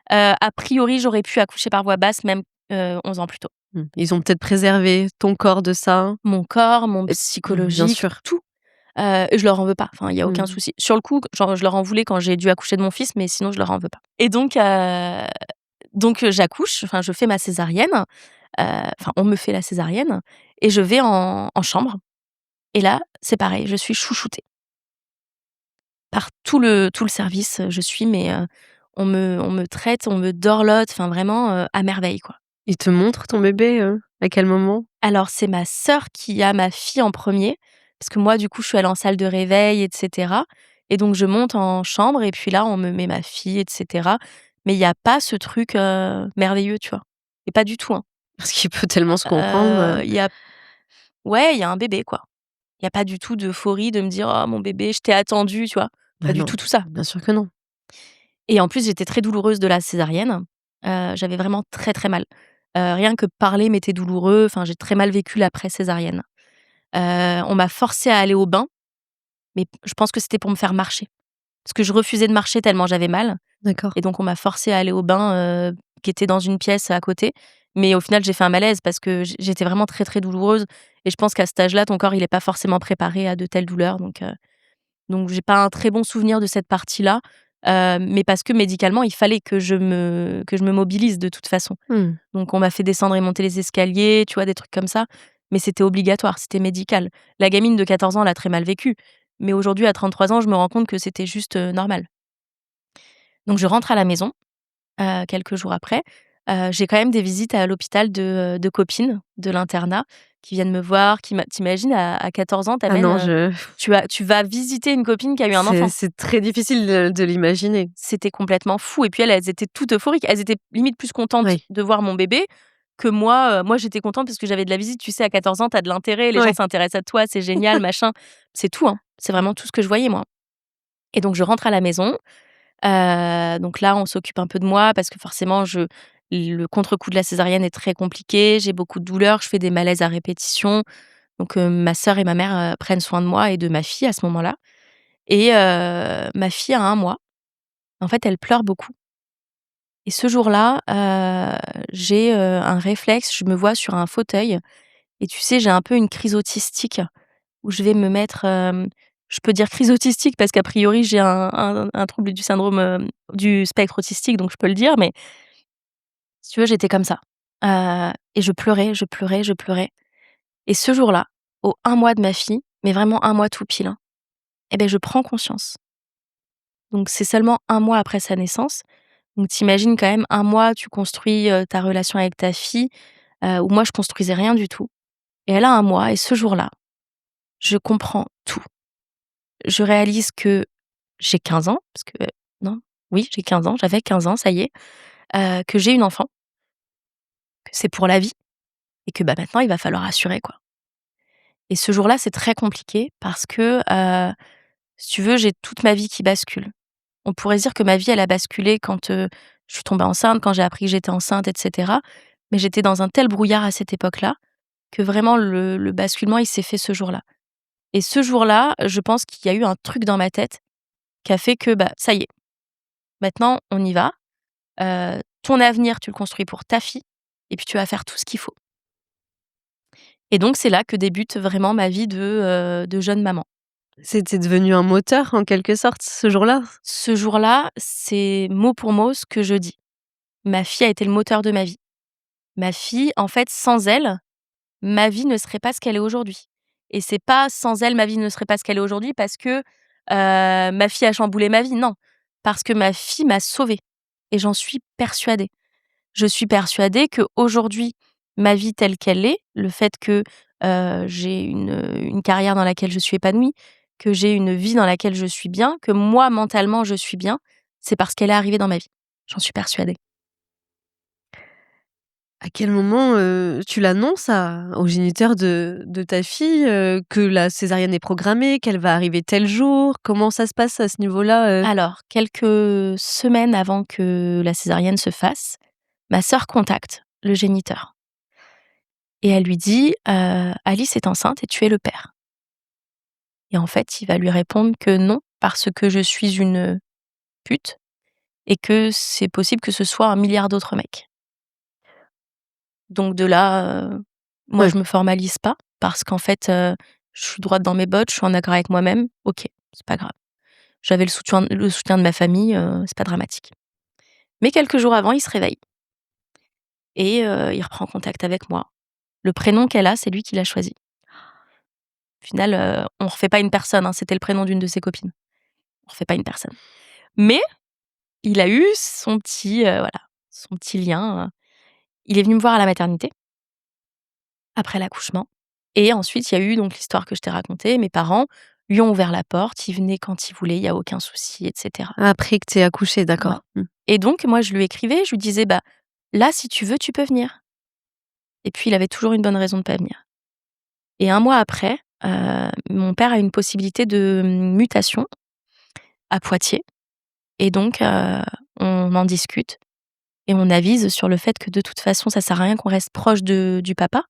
a priori, j'aurais pu accoucher par voie basse même, 11 ans plus tôt. Ils ont peut-être préservé ton corps de ça Mon corps, mon et bien psychologique, sûr. tout, et je leur en veux pas. Enfin, il y a aucun Mmh. souci. Sur le coup, genre, je leur en voulais quand j'ai dû accoucher de mon fils, mais sinon je leur en veux pas. Et donc j'accouche, enfin, je fais ma césarienne, enfin, on me fait la césarienne et je vais en chambre et là, c'est pareil, je suis chouchoutée par tout le service, je suis mais on me traite, on me dorlote, enfin vraiment, à merveille, quoi. Ils te montrent ton bébé, à quel moment? Alors c'est ma sœur qui a ma fille en premier, parce que moi, du coup, je suis allée en salle de réveil et cetera. Et donc je monte en chambre et puis là, on me met ma fille et cetera. Mais il y a pas ce truc, merveilleux, tu vois? Et pas du tout, hein. Parce qu'il peut tellement se comprendre, Il y a Ouais, il y a un bébé, quoi. Il y a pas du tout d'euphorie de me dire: «Oh mon bébé, je t'ai attendu», tu vois? Pas bah, du non, tout, tout ça. bien sûr que non. Et en plus, j'étais très douloureuse de la césarienne. J'avais vraiment très, très mal. Rien que parler m'était douloureux, enfin, j'ai très mal vécu l'après-césarienne. On m'a forcée à aller au bain, mais je pense que c'était pour me faire marcher. Parce que je refusais de marcher tellement j'avais mal D'accord. et donc on m'a forcée à aller au bain, qui était dans une pièce à côté. Mais au final, j'ai fait un malaise parce que j'étais vraiment très, très douloureuse et je pense qu'à cet âge-là, ton corps, il est pas forcément préparé à de telles douleurs donc j'ai pas un très bon souvenir de cette partie-là, mais parce que médicalement, il fallait que je me mobilise de toute façon. Mmh. Donc on m'a fait descendre et monter les escaliers, tu vois? Des trucs comme ça, mais c'était obligatoire, c'était médical. La gamine de 14 ans l'a très mal vécu, mais aujourd'hui à 33 ans, je me rends compte que c'était juste, normal. Donc je rentre à la maison, quelques jours après. J'ai quand même des visites à l'hôpital de copines de l'internat qui viennent me voir, tu à 14 ans, Ah non, je tu vas visiter une copine qui a eu un c'est enfant. c'est très difficile de l'imaginer. C'était complètement fou et puis elles étaient toutes euphoriques. Elles étaient limite plus contentes Oui. de voir mon bébé que moi. Moi, j'étais contente parce que j'avais de la visite. Tu sais, à 14 ans, tu as de l'intérêt, les gens Ouais. s'intéressent à toi, c'est génial, machin. C'est tout, hein. C'est vraiment tout ce que je voyais, moi. Et donc je rentre à la maison. Donc là, on s'occupe un peu de moi parce que forcément, le contre-coup de la césarienne est très compliqué. J'ai beaucoup de douleurs, je fais des malaises à répétition. Donc ma sœur et ma mère, prennent soin de moi et de ma fille à ce moment-là. Et ma fille a 1 mois. En fait, elle pleure beaucoup. Et ce jour-là, j'ai, un réflexe, je me vois sur un fauteuil et tu sais, j'ai un peu une crise autistique où je vais me mettre, je peux dire crise autistique parce qu'a priori, j'ai un trouble du syndrome, du spectre autistique, donc je peux le dire, mais si tu veux, j'étais comme ça. Et je pleurais, je pleurais, je pleurais. Et ce jour-là, au 1 mois de ma fille, mais vraiment 1 mois tout pile, hein, et beh, je prends conscience Donc c'est seulement 1 mois après sa naissance. Donc tu imagines quand même 1 mois, tu construis, ta relation avec ta fille, où moi je construisais rien du tout et elle a 1 mois et ce jour-là, je comprends tout. Je réalise que j'ai 15 ans parce que non, oui, j'ai 15 ans, j'avais 15 ans, ça y est, que j'ai une enfant, que c'est pour la vie et que, bah, maintenant il va falloir assurer, quoi. Et ce jour-là, c'est très compliqué parce que, si tu veux, j'ai toute ma vie qui bascule. On pourrait se dire que ma vie, elle a basculé quand, je suis tombée enceinte, quand j'ai appris que j'étais enceinte et cetera. Mais j'étais dans un tel brouillard à cette époque-là que vraiment le basculement, il s'est fait ce jour-là. Et ce jour-là, je pense qu'il y a eu un truc dans ma tête qui a fait que, bah, ça y est, maintenant on y va. Ton avenir, tu le construis pour ta fille et puis tu vas faire tout ce qu'il faut. Et donc c'est là que débute vraiment ma vie de jeune maman. C'était devenu un moteur en quelque sorte ce jour-là? Ce jour-là, c'est mot pour mot ce que je dis. Ma fille a été le moteur de ma vie. Ma fille, en fait, sans elle, ma vie ne serait pas ce qu'elle est aujourd'hui. Et c'est pas sans elle, ma vie ne serait pas ce qu'elle est aujourd'hui parce que, ma fille a chamboulé ma vie, non. Parce que ma fille m'a sauvée et j'en suis persuadée. Je suis persuadée qu'aujourd'hui, ma vie telle qu'elle est, le fait que, j'ai une carrière dans laquelle je suis épanouie, que j'ai une vie dans laquelle je suis bien, que moi mentalement je suis bien, c'est parce qu'elle est arrivée dans ma vie. J'en suis persuadée. À quel moment, tu l'annonces aux géniteurs de ta fille, que la césarienne est programmée, qu'elle va arriver tel jour? Comment ça se passe à ce niveau-là? Alors, quelques semaines avant que la césarienne se fasse, ma sœur contacte le géniteur et elle lui dit, «Alice est enceinte et tu es le père». Et en fait, il va lui répondre que non, parce que je suis une pute et que c'est possible que ce soit 1 milliard d'autres mecs. Donc de là, moi Ouais. je me formalise pas parce qu'en fait, je suis droite dans mes bottes, je suis en accord avec moi-même, OK, c'est pas grave. J'avais le soutien de ma famille, c'est pas dramatique. Mais quelques jours avant, il se réveille et il reprend contact avec moi. Le prénom qu'elle a, c'est lui qui l'a choisi. Au final, on refait pas une personne, hein, c'était le prénom d'une de ses copines. On refait pas une personne. Mais il a eu son petit, voilà, son petit lien, il est venu me voir à la maternité, après l'accouchement et ensuite il y a eu donc l'histoire que je t'ai racontée. Mes parents lui ont ouvert la porte, il venait quand il voulait, il y a aucun souci et cetera. Après que tu aies accouché, Ouais d'accord. Mmh. et donc moi je lui écrivais, je lui disais: «Bah, là si tu veux, tu peux venir» et puis il avait toujours une bonne raison de pas venir et 1 mois après, mon père a une possibilité de mutation à Poitiers et donc on en discute et on avise sur le fait que de toute façon ça sert à rien qu'on reste proche du papa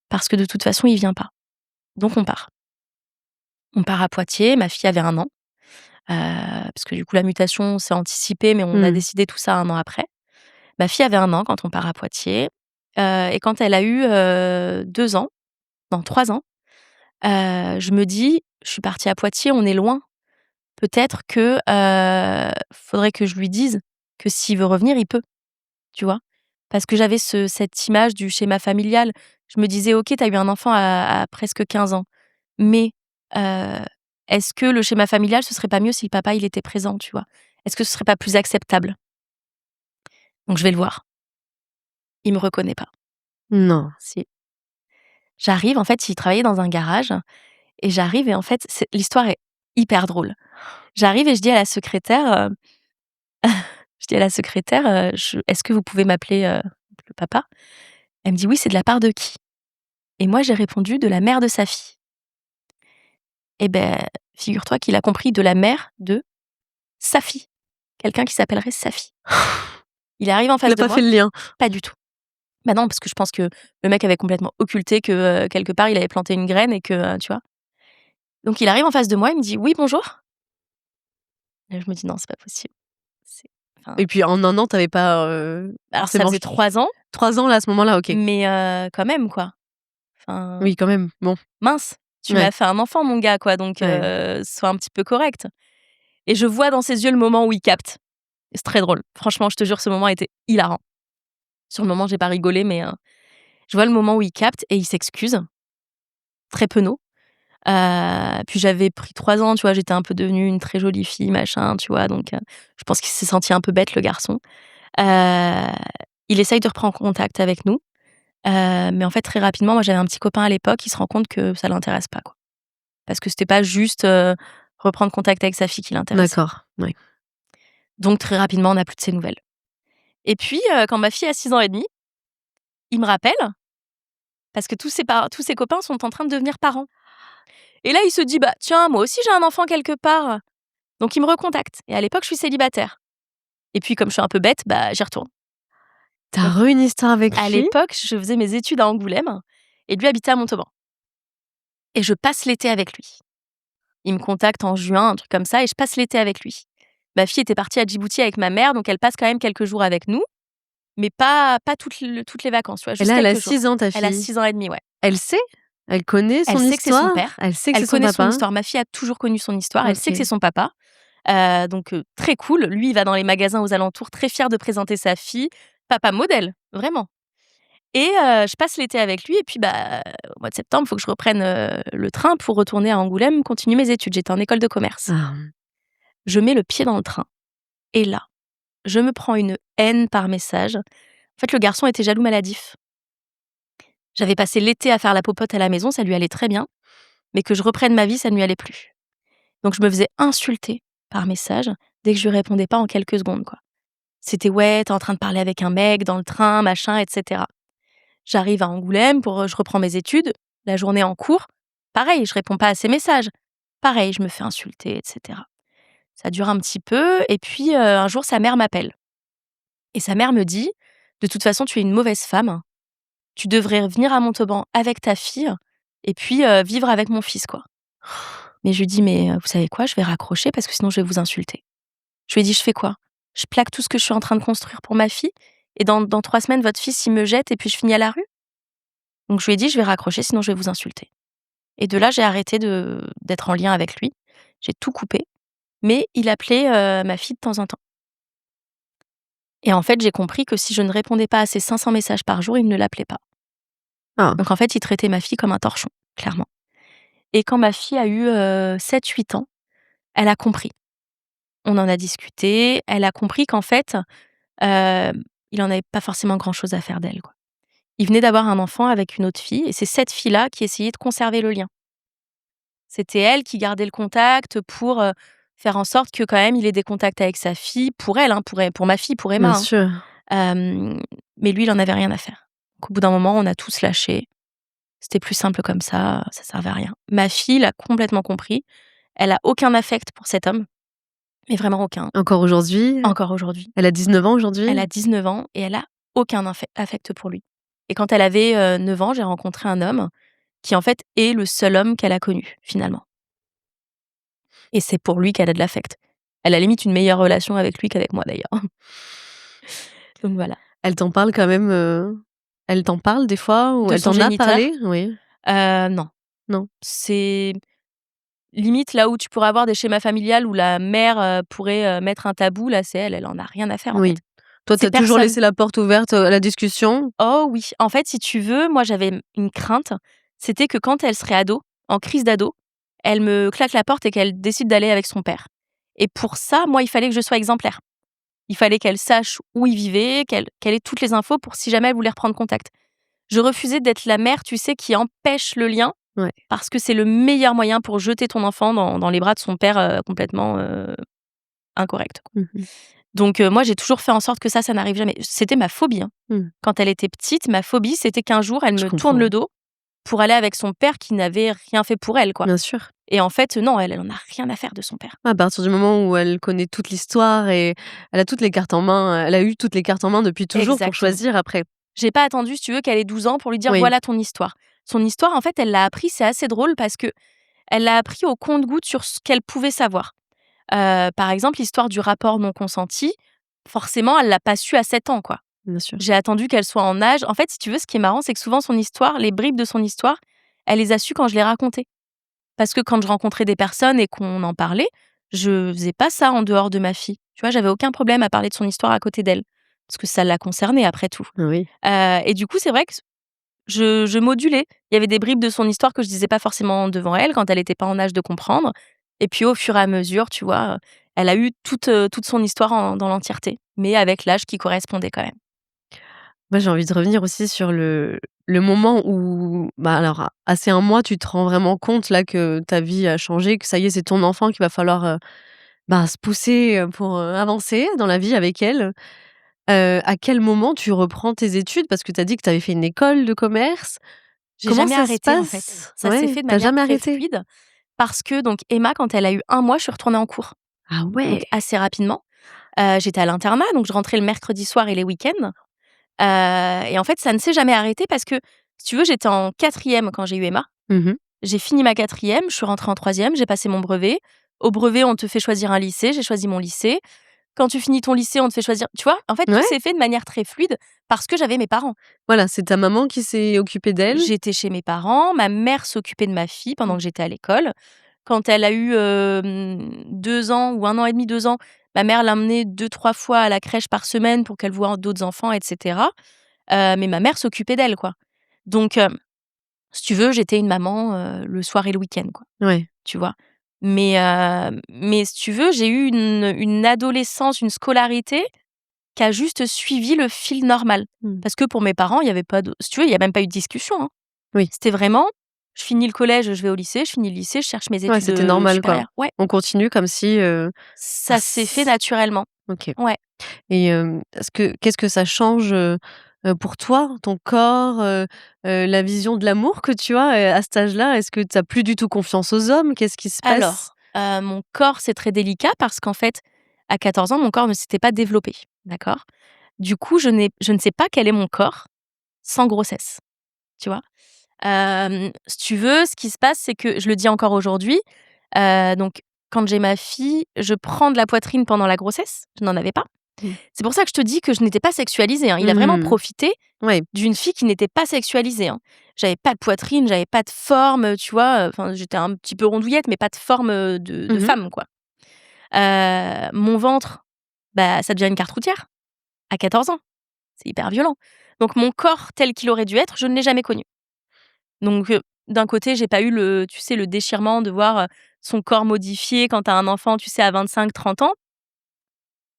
parce que de toute façon il vient pas. Donc on part. On part à Poitiers, ma fille avait 1 an, parce que du coup la mutation s'est anticipée, mais on a Mmh. décidé tout ça 1 an après. Ma fille avait 1 an quand on part à Poitiers, et quand elle a eu, 2 ans, non 3 ans, je me dis: «Je suis partie à Poitiers, on est loin. Peut-être que, faudrait que je lui dise que s'il veut revenir, il peut», tu vois? Parce que j'avais cette image du schéma familial. Je me disais: «OK, tu as eu un enfant à presque 15 ans, mais heu, est-ce que le schéma familial, ce serait pas mieux si le papa, il était présent?» tu vois? Est-ce que ce serait pas plus acceptable? Donc je vais le voir. Il me reconnaît pas. Non. Si. J'arrive, en fait, il travaillait dans un garage et j'arrive et en fait, l'histoire est hyper drôle. J'arrive et je dis à la secrétaire, je dis à la secrétaire, je «Est-ce que vous pouvez m'appeler, le papa?» Elle me dit: «Oui, c'est de la part de qui?» Et moi, j'ai répondu: «De la mère de sa fille». Et beh, figure-toi qu'il a compris de la mère de sa fille, quelqu'un qui s'appellerait Safi. Il arrive en Il face a de pas moi, fait le lien? pas du tout. Bah non, parce que je pense que le mec avait complètement occulté que, quelque part, il avait planté une graine et que, tu vois? Donc il arrive en face de moi, il me dit: «Oui, bonjour». Et je me dis: «Non, c'est pas possible». C'est enfin, Et puis en 1 an, tu avais pas, alors ça forcément faisait 3 ans, 3 ans là, à ce moment-là, OK. mais quand même, quoi. Enfin, Oui, quand même, bon. mince, tu Ouais, m'as fait un enfant, mon gars, quoi, donc ouais. sois un petit peu correct. Et je vois dans ses yeux le moment où il capte. C'est très drôle. Franchement, je te jure, ce moment a été hilarant. Sur le moment, j'ai pas rigolé, mais je vois le moment où il capte et il s'excuse, très penaud. Puis j'avais pris 3 ans, tu vois? J'étais un peu devenue une très jolie fille, machin, tu vois? Donc je pense qu'il s'est senti un peu bête, le garçon. Heu, il essaye de reprendre contact avec nous, mais en fait, très rapidement, moi, j'avais un petit copain à l'époque, il se rend compte que ça l'intéresse pas, quoi. Parce que c'était pas juste, reprendre contact avec sa fille qui l'intéressait. D'accord, oui. Donc très rapidement, on n'a plus de ses nouvelles. Et puis, quand ma fille a 6 ans et demi, il me rappelle parce que tous ses copains sont en train de devenir parents. Et là, il se dit: «Bah, tiens, moi aussi j'ai un enfant quelque part». Donc il me recontacte et à l'époque, je suis célibataire. Et puis comme je suis un peu bête, bah, j'y retourne. Tu Donc re une histoire avec à lui? l'époque, je faisais mes études à Angoulême et lui habitait à Montauban et je passe l'été avec lui. Il me contacte en juin, un truc comme ça et je passe l'été avec lui. Ma fille était partie à Djibouti avec ma mère, donc elle passe quand même quelques jours avec nous, mais pas toutes les vacances, tu vois? Et Juste là, elle a quelques jours. 6 ans, ta Elle a fille. 6 ans et demi, ouais. Elle sait? Elle connaît Elle son sait que c'est son histoire? père, Elle sait que elle c'est son connaît son papa? histoire. Ma fille a toujours connu son histoire, elle sait que c'est OK. son papa. Donc très cool. Lui, il va dans les magasins aux alentours, très fier de présenter sa fille. Papa modèle, vraiment. Et je passe l'été avec lui et puis, bah, au mois de septembre, il faut que je reprenne, le train pour retourner à Angoulême, continuer mes études. J'étais en école de commerce. Ah, Je mets le pied dans le train et là, je me prends une haine par message. En fait, le garçon était jaloux maladif. J'avais passé l'été à faire la popote à la maison, ça lui allait très bien, mais que je reprenne ma vie, ça ne lui allait plus. Donc je me faisais insulter par message dès que je lui répondais pas en quelques secondes, quoi. C'était: «Ouais, tu es en train de parler avec un mec dans le train, machin et cetera». J'arrive à Angoulême je reprends mes études, la journée en cours, pareil, je réponds pas à ses messages. Pareil, je me fais insulter et cetera. Ça dure un petit peu et puis, un jour sa mère m'appelle et sa mère me dit: «De toute façon, tu es une mauvaise femme. Tu devrais venir à Montauban avec ta fille et puis, vivre avec mon fils, quoi». Mais je lui dis: «Mais, vous savez quoi? Je vais raccrocher parce que sinon je vais vous insulter». Je lui ai dit: «Je fais quoi? Je plaque tout ce que je suis en train de construire pour ma fille et dans 3 semaines, votre fils, il me jette et puis je finis à la rue?» Donc je lui ai dit: «Je vais raccrocher, sinon je vais vous insulter». Et de là, j'ai arrêté d'être en lien avec lui. J'ai tout coupé, mais il appelait, ma fille de temps en temps. Et en fait, j'ai compris que si je ne répondais pas à ses 500 messages par jour, il ne l'appelait pas. ah, Donc en fait, il traitait ma fille comme un torchon, clairement. Et quand ma fille a eu, 7-8 ans, elle a compris. On en a discuté, elle a compris qu'en fait, il en avait pas forcément grand-chose à faire d'elle, quoi. Il venait d'avoir un enfant avec une autre fille et c'est cette fille-là qui essayait de conserver le lien. C'était elle qui gardait le contact pour, faire en sorte que quand même il ait des contacts avec sa fille, pour elle, hein, pour ma fille, pour bien Emma, hein. sûr. Mais lui, il en avait rien à faire. Donc au bout d'un moment, on a tous lâché. C'était plus simple comme ça servait à rien. Ma fille l'a complètement compris. Elle a aucun affect pour cet homme, mais vraiment aucun. Encore aujourd'hui? Encore aujourd'hui. Elle a 19 ans Elle aujourd'hui? a 19 ans et elle a aucun affect pour lui. Et quand elle avait, 9 ans, j'ai rencontré un homme qui, en fait, est le seul homme qu'elle a connu, finalement. Et c'est pour lui qu'elle a de l'affect. Elle a limite une meilleure relation avec lui qu'avec moi, d'ailleurs. Donc voilà. Elle t'en parle quand même, elle t'en parle des fois ou De elle son t'en a géniteur? parlé? Oui. Non. Non? C'est limite là où tu pourrais avoir des schémas familiales où la mère, pourrait, mettre un tabou, là, c'est elle, elle en a rien à faire, en Oui. fait. Toi, tu C'est as toujours personne. laissé la porte ouverte, à la discussion? Oh oui, en fait, si tu veux, moi, j'avais une crainte, c'était que quand elle serait ado, en crise d'ado, elle me claque la porte et qu'elle décide d'aller avec son père. Et pour ça, moi, il fallait que je sois exemplaire. Il fallait qu'elle sache où il vivait, qu'elle ait toutes les infos pour si jamais elle voulait reprendre contact. Je refusais d'être la mère, tu sais, qui empêche le lien, Ouais. parce que c'est le meilleur moyen pour jeter ton enfant dans les bras de son père, complètement, incorrect, quoi. Mmh mh. Donc moi, j'ai toujours fait en sorte que ça n'arrive jamais. C'était ma phobie, hein. Mmh. Quand elle était petite, ma phobie, c'était qu'un jour, elle Je me tourne comprends. le dos pour aller avec son père qui n'avait rien fait pour elle, quoi. Bien sûr. Et en fait, non, elle en a rien à faire de son père. À partir du moment où elle connaît toute l'histoire et elle a toutes les cartes en main, elle a eu toutes les cartes en main depuis toujours pour Exactement. choisir après. J'ai pas attendu, si tu veux, qu'elle ait 12 ans pour lui dire: Oui. «Voilà ton histoire». Son histoire, en fait, elle l'a appris, c'est assez drôle parce que elle l'a appris au compte-gouttes sur ce qu'elle pouvait savoir. Par exemple, l'histoire du rapport non consenti, forcément, elle l'a pas su à 7 ans, quoi. Bien sûr. J'ai attendu qu'elle soit en âge en fait, si tu veux, ce qui est marrant, c'est que souvent son histoire, les bribes de son histoire, elle les a su quand je les racontais. Parce que quand je rencontrais des personnes et qu'on en parlait, je faisais pas ça en dehors de ma fille. Tu vois? J'avais aucun problème à parler de son histoire à côté d'elle, parce que ça la concernait après tout. Oui. Et du coup, c'est vrai que je modulais. Il y avait des bribes de son histoire que je disais pas forcément devant elle, quand elle était pas en âge de comprendre et puis au fur et à mesure, tu vois, elle a eu toute son histoire dans l'entièreté, mais avec l'âge qui correspondait quand même. Moi, j'ai envie de revenir aussi sur le moment où, bah, alors, à ces 1 mois, tu te rends vraiment compte là que ta vie a changé, que ça y est, c'est ton enfant, qu'il va falloir, bah, se pousser, pour, avancer dans la vie avec elle. À quel moment tu reprends tes études? Parce que tu as dit que tu avais fait une école de commerce. J'ai Comment jamais ça se arrêté en fait. passe? Ça s'est Ouais, fait de tu manière jamais très arrêté? fluide parce que donc Emma, quand elle a eu 1 mois, je suis retournée en cours, Ah ouais! donc assez rapidement. J'étais à l'internat, donc je rentrais le mercredi soir et les week-ends, et en fait, ça ne s'est jamais arrêté parce que, si tu veux, j'étais en 4e quand j'ai eu Emma. Mmh. J'ai fini ma 4e, je suis rentrée en 3e, j'ai passé mon brevet. Au brevet, on te fait choisir un lycée, j'ai choisi mon lycée. Quand tu finis ton lycée, on te fait choisir, tu vois? En fait, tout Ouais, s'est fait de manière très fluide parce que j'avais mes parents. voilà, c'est ta maman qui s'est occupée d'elle? J'étais chez mes parents, ma mère s'occupait de ma fille pendant Mmh. que j'étais à l'école. Quand elle a eu, 2 ans ou 1 an et demi, 2 ans, ma mère l'emmenait 2-3 fois à la crèche par semaine pour qu'elle voie d'autres enfants et cetera. Mais ma mère s'occupait d'elle, quoi. Donc, si tu veux, j'étais une maman, le soir et le week-end, quoi, Ouais. tu vois? Mais si tu veux, j'ai eu une adolescence, une scolarité qui a juste suivi le fil normal. Mmh. Parce que pour mes parents, il y avait pas de si tu veux, il y a même pas eu de discussion, hein. Oui. C'était vraiment, je finis le collège, je vais au lycée, je finis le lycée, je cherche mes Ouais, études, c'était normal, quoi. supérieures. Ouais, On continue comme si, ah ça s'est fait c naturellement. OK. Ouais. Et est-ce que qu'est-ce que ça change, pour toi, ton corps, la vision de l'amour que tu as, à cet âge-là? Est-ce que tu as plus du tout confiance aux hommes? Qu'est-ce qui se passe? Alors, mon corps, c'est très délicat parce qu'en fait, à 14 ans, mon corps ne s'était pas développé, d'accord? Du coup, je ne sais pas quel est mon corps sans grossesse, tu vois? Si tu veux, ce qui se passe, c'est que je le dis encore aujourd'hui, donc quand j'ai ma fille, je prends de la poitrine pendant la grossesse, je n'en avais pas. Mmh. C'est pour ça que je te dis que je n'étais pas sexualisée, hein. Il a vraiment Mmh. profité Ouais. d'une fille qui n'était pas sexualisée, hein. J'avais pas de poitrine, j'avais pas de forme, tu vois? Enfin, j'étais un petit peu rondouillette, mais pas de forme, de Mmh. femme, quoi. Mon ventre, bah, ça devient une carte routière à 14 ans. C'est hyper violent. Donc mon corps tel qu'il aurait dû être, je ne l'ai jamais connu. Donc, d'un côté, j'ai pas eu le tu sais, le déchirement de voir, son corps modifié quand tu as un enfant, tu sais, à 25-30 ans.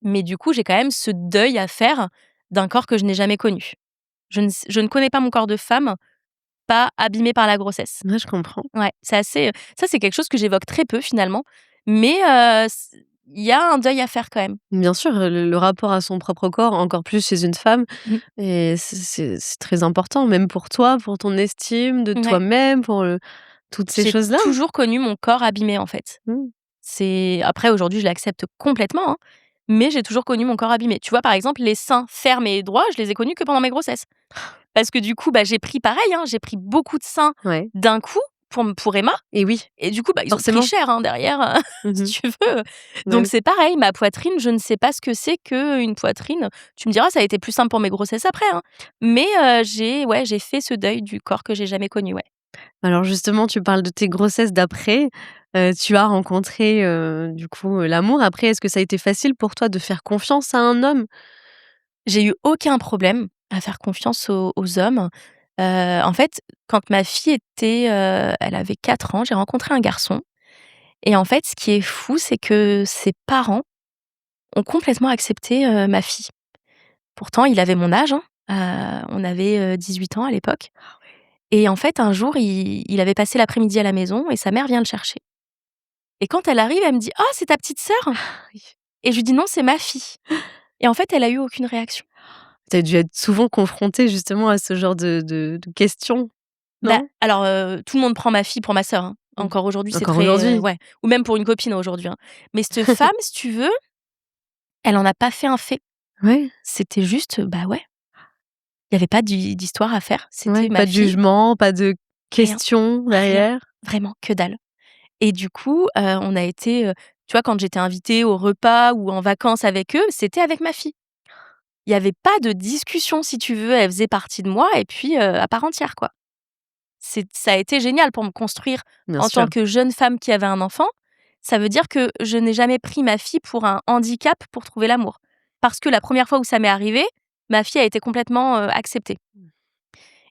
Mais du coup, j'ai quand même ce deuil à faire d'un corps que je n'ai jamais connu. Je ne connais pas mon corps de femme pas abîmé par la grossesse. Ouais, je comprends. Ouais, c'est assez, ça, c'est quelque chose que j'évoque très peu finalement, mais il y a un deuil à faire quand même. Bien sûr, le rapport à son propre corps, encore plus chez une femme Mmh. et c'est très important, même pour toi, pour ton estime de Ouais. toi-même, pour, toutes ces J'ai choses-là. toujours connu mon corps abîmé, en fait. Mmh. C'est après aujourd'hui, je l'accepte complètement, hein, mais j'ai toujours connu mon corps abîmé. Tu vois, par exemple, les seins fermes et droits, je les ai connus que pendant mes grossesses. Parce que du coup, bah, j'ai pris pareil, hein, j'ai pris beaucoup de seins Ouais d'un coup pour Emma et oui, et du coup, bah, ils ont pris forcément. cher, hein, derrière, si Mmh. tu veux. Ouais. Donc c'est pareil, ma poitrine, je ne sais pas ce que c'est qu'une poitrine. Tu me diras, ça a été plus simple pour mes grossesses après, hein, mais j'ai fait ce deuil du corps que j'ai jamais connu, ouais. Alors justement, tu parles de tes grossesses d'après, tu as rencontré, du coup, l'amour. Après, est-ce que ça a été facile pour toi de faire confiance à un homme? J'ai eu aucun problème à faire confiance aux hommes. En fait, quand ma fille elle avait 4 ans, j'ai rencontré un garçon et en fait, ce qui est fou, c'est que ses parents ont complètement accepté, ma fille. Pourtant, il avait mon âge, hein, on avait, 18 ans à l'époque et en fait, un jour, il avait passé l'après-midi à la maison et sa mère vient le chercher et quand elle arrive, elle me dit: «Oh, c'est ta petite sœur?» Oui. et je lui dis: «Non, c'est ma fille» et en fait, elle a eu aucune réaction. Tu as dû être souvent confrontée justement à ce genre de questions, Bah, non? alors, tout le monde prend ma fille pour ma sœur, hein. Mmh. Encore aujourd'hui, c'est Encore très, aujourd'hui? ouais, ou même pour une copine aujourd'hui, hein. Mais cette femme, si tu veux, elle en a pas fait un fait. Ouais, C'était juste, bah, ouais, il y avait pas d'histoire à faire. ouais, C'était ma pas de fille, jugement, pas de rien, questions rien, derrière? vraiment que dalle. Et du coup, on a été, tu vois, quand j'étais invitée au repas ou en vacances avec eux, c'était avec ma fille. Il y avait pas de discussion, si tu veux, elle faisait partie de moi et puis, à part entière, quoi. Ça a été génial pour me construire Bien en tant sûr. que jeune femme qui avait un enfant. Ça veut dire que je n'ai jamais pris ma fille pour un handicap pour trouver l'amour. Parce que la première fois où ça m'est arrivé, ma fille a été complètement, acceptée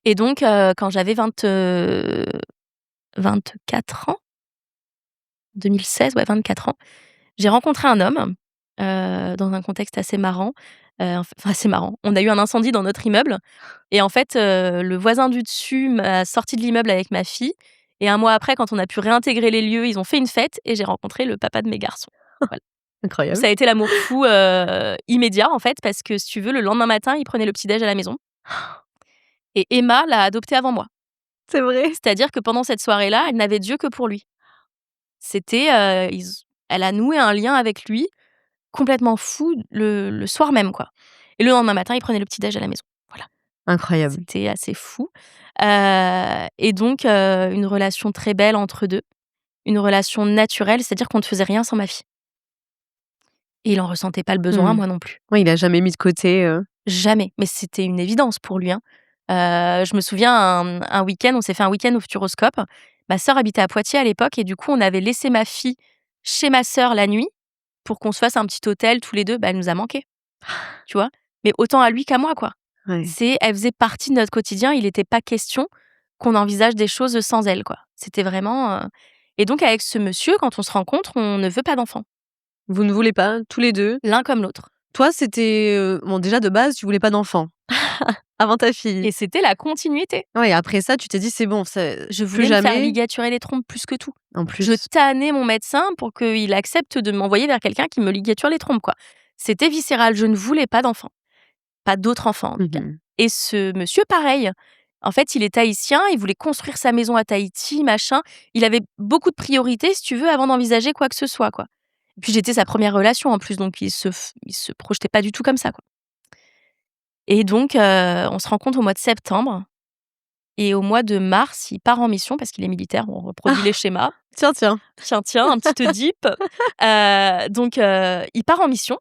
Et donc quand j'avais 24 ans, 2016, ouais 24 ans, j'ai rencontré un homme, dans un contexte assez marrant, assez marrant. On a eu un incendie dans notre immeuble et en fait, le voisin du dessus m'a sorti de l'immeuble avec ma fille et un mois après, quand on a pu réintégrer les lieux, ils ont fait une fête et j'ai rencontré le papa de mes garçons. Voilà. Incroyable. Ça a été l'amour fou, immédiat en fait parce que si tu veux, le lendemain matin, il prenait le petit déj à la maison et Emma l'a adopté avant moi. C'est vrai? C'est-à-dire que pendant cette soirée-là, elle n'avait d'yeux que pour lui. C'était, elle a noué un lien avec lui complètement fou le soir même, quoi. Et le lendemain matin, il prenait le petit déj à la maison. Voilà, Incroyable. c'était assez fou, et donc une relation très belle entre 2, une relation naturelle, c'est-à-dire qu'on ne faisait rien sans ma fille. Et il en ressentait pas le besoin, Mmh. moi non plus. Ouais, il a jamais mis de côté, Jamais, mais c'était une évidence pour lui, hein. Je me souviens un week-end, on s'est fait un week-end au Futuroscope. Ma sœur habitait à Poitiers à l'époque et du coup, on avait laissé ma fille chez ma sœur la nuit pour qu'on se fasse un petit hôtel tous les 2. Bah, elle nous a manqué, tu vois? Mais autant à lui qu'à moi, quoi. ouais. Elle faisait partie de notre quotidien, il était pas question qu'on envisage des choses sans elle, quoi. C'était vraiment, et donc avec ce monsieur, quand on se rencontre, on ne veut pas d'enfant, Vous ne voulez pas, tous les 2. l'un comme l'autre. Toi, c'était, bon, déjà de base, tu voulais pas d'enfant avant ta fille. Et c'était la continuité. Ouais, après ça, tu t'es dit: «C'est bon, c'est Je plus voulais me faire jamais». ligaturer les trompes plus que tout. En Je plus. tannais mon médecin pour qu'il accepte de m'envoyer vers quelqu'un qui me ligature les trompes, quoi. C'était viscéral, je ne voulais pas d'enfant, pas d'autres enfants en tout cas. Mmh. Et ce monsieur pareil, en fait, il est tahitien, il voulait construire sa maison à Tahiti, machin. Il avait beaucoup de priorités, si tu veux, avant d'envisager quoi que ce soit, quoi. Et puis j'étais sa première relation en plus, donc il se projetait pas du tout comme ça, quoi. Et donc on se rencontre au mois de septembre et au mois de mars, il part en mission parce qu'il est militaire, on reproduit les Ah! schémas. Tiens, tiens. Tiens, tiens, un petit Oedipe. Donc il part en mission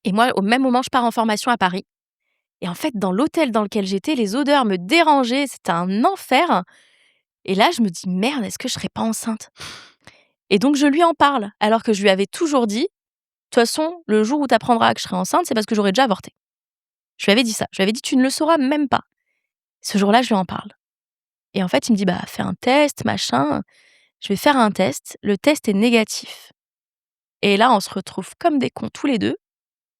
et moi, au même moment, je pars en formation à Paris et en fait, dans l'hôtel dans lequel j'étais, les odeurs me dérangeaient, c'était un enfer et là, je me dis: «Merde, est-ce que je serais pas enceinte?» Et donc je lui en parle, alors que je lui avais toujours dit: «De toute façon, le jour où tu apprendras que je serai enceinte, c'est parce que j'aurai déjà avorté». Je lui avais dit ça. Je lui avais dit: «Tu ne le sauras même pas». Ce jour-là, je lui en parle et en fait, il me dit: «Bah, fais un test, machin». Je vais faire un test, le test est négatif et là, on se retrouve comme des cons tous les 2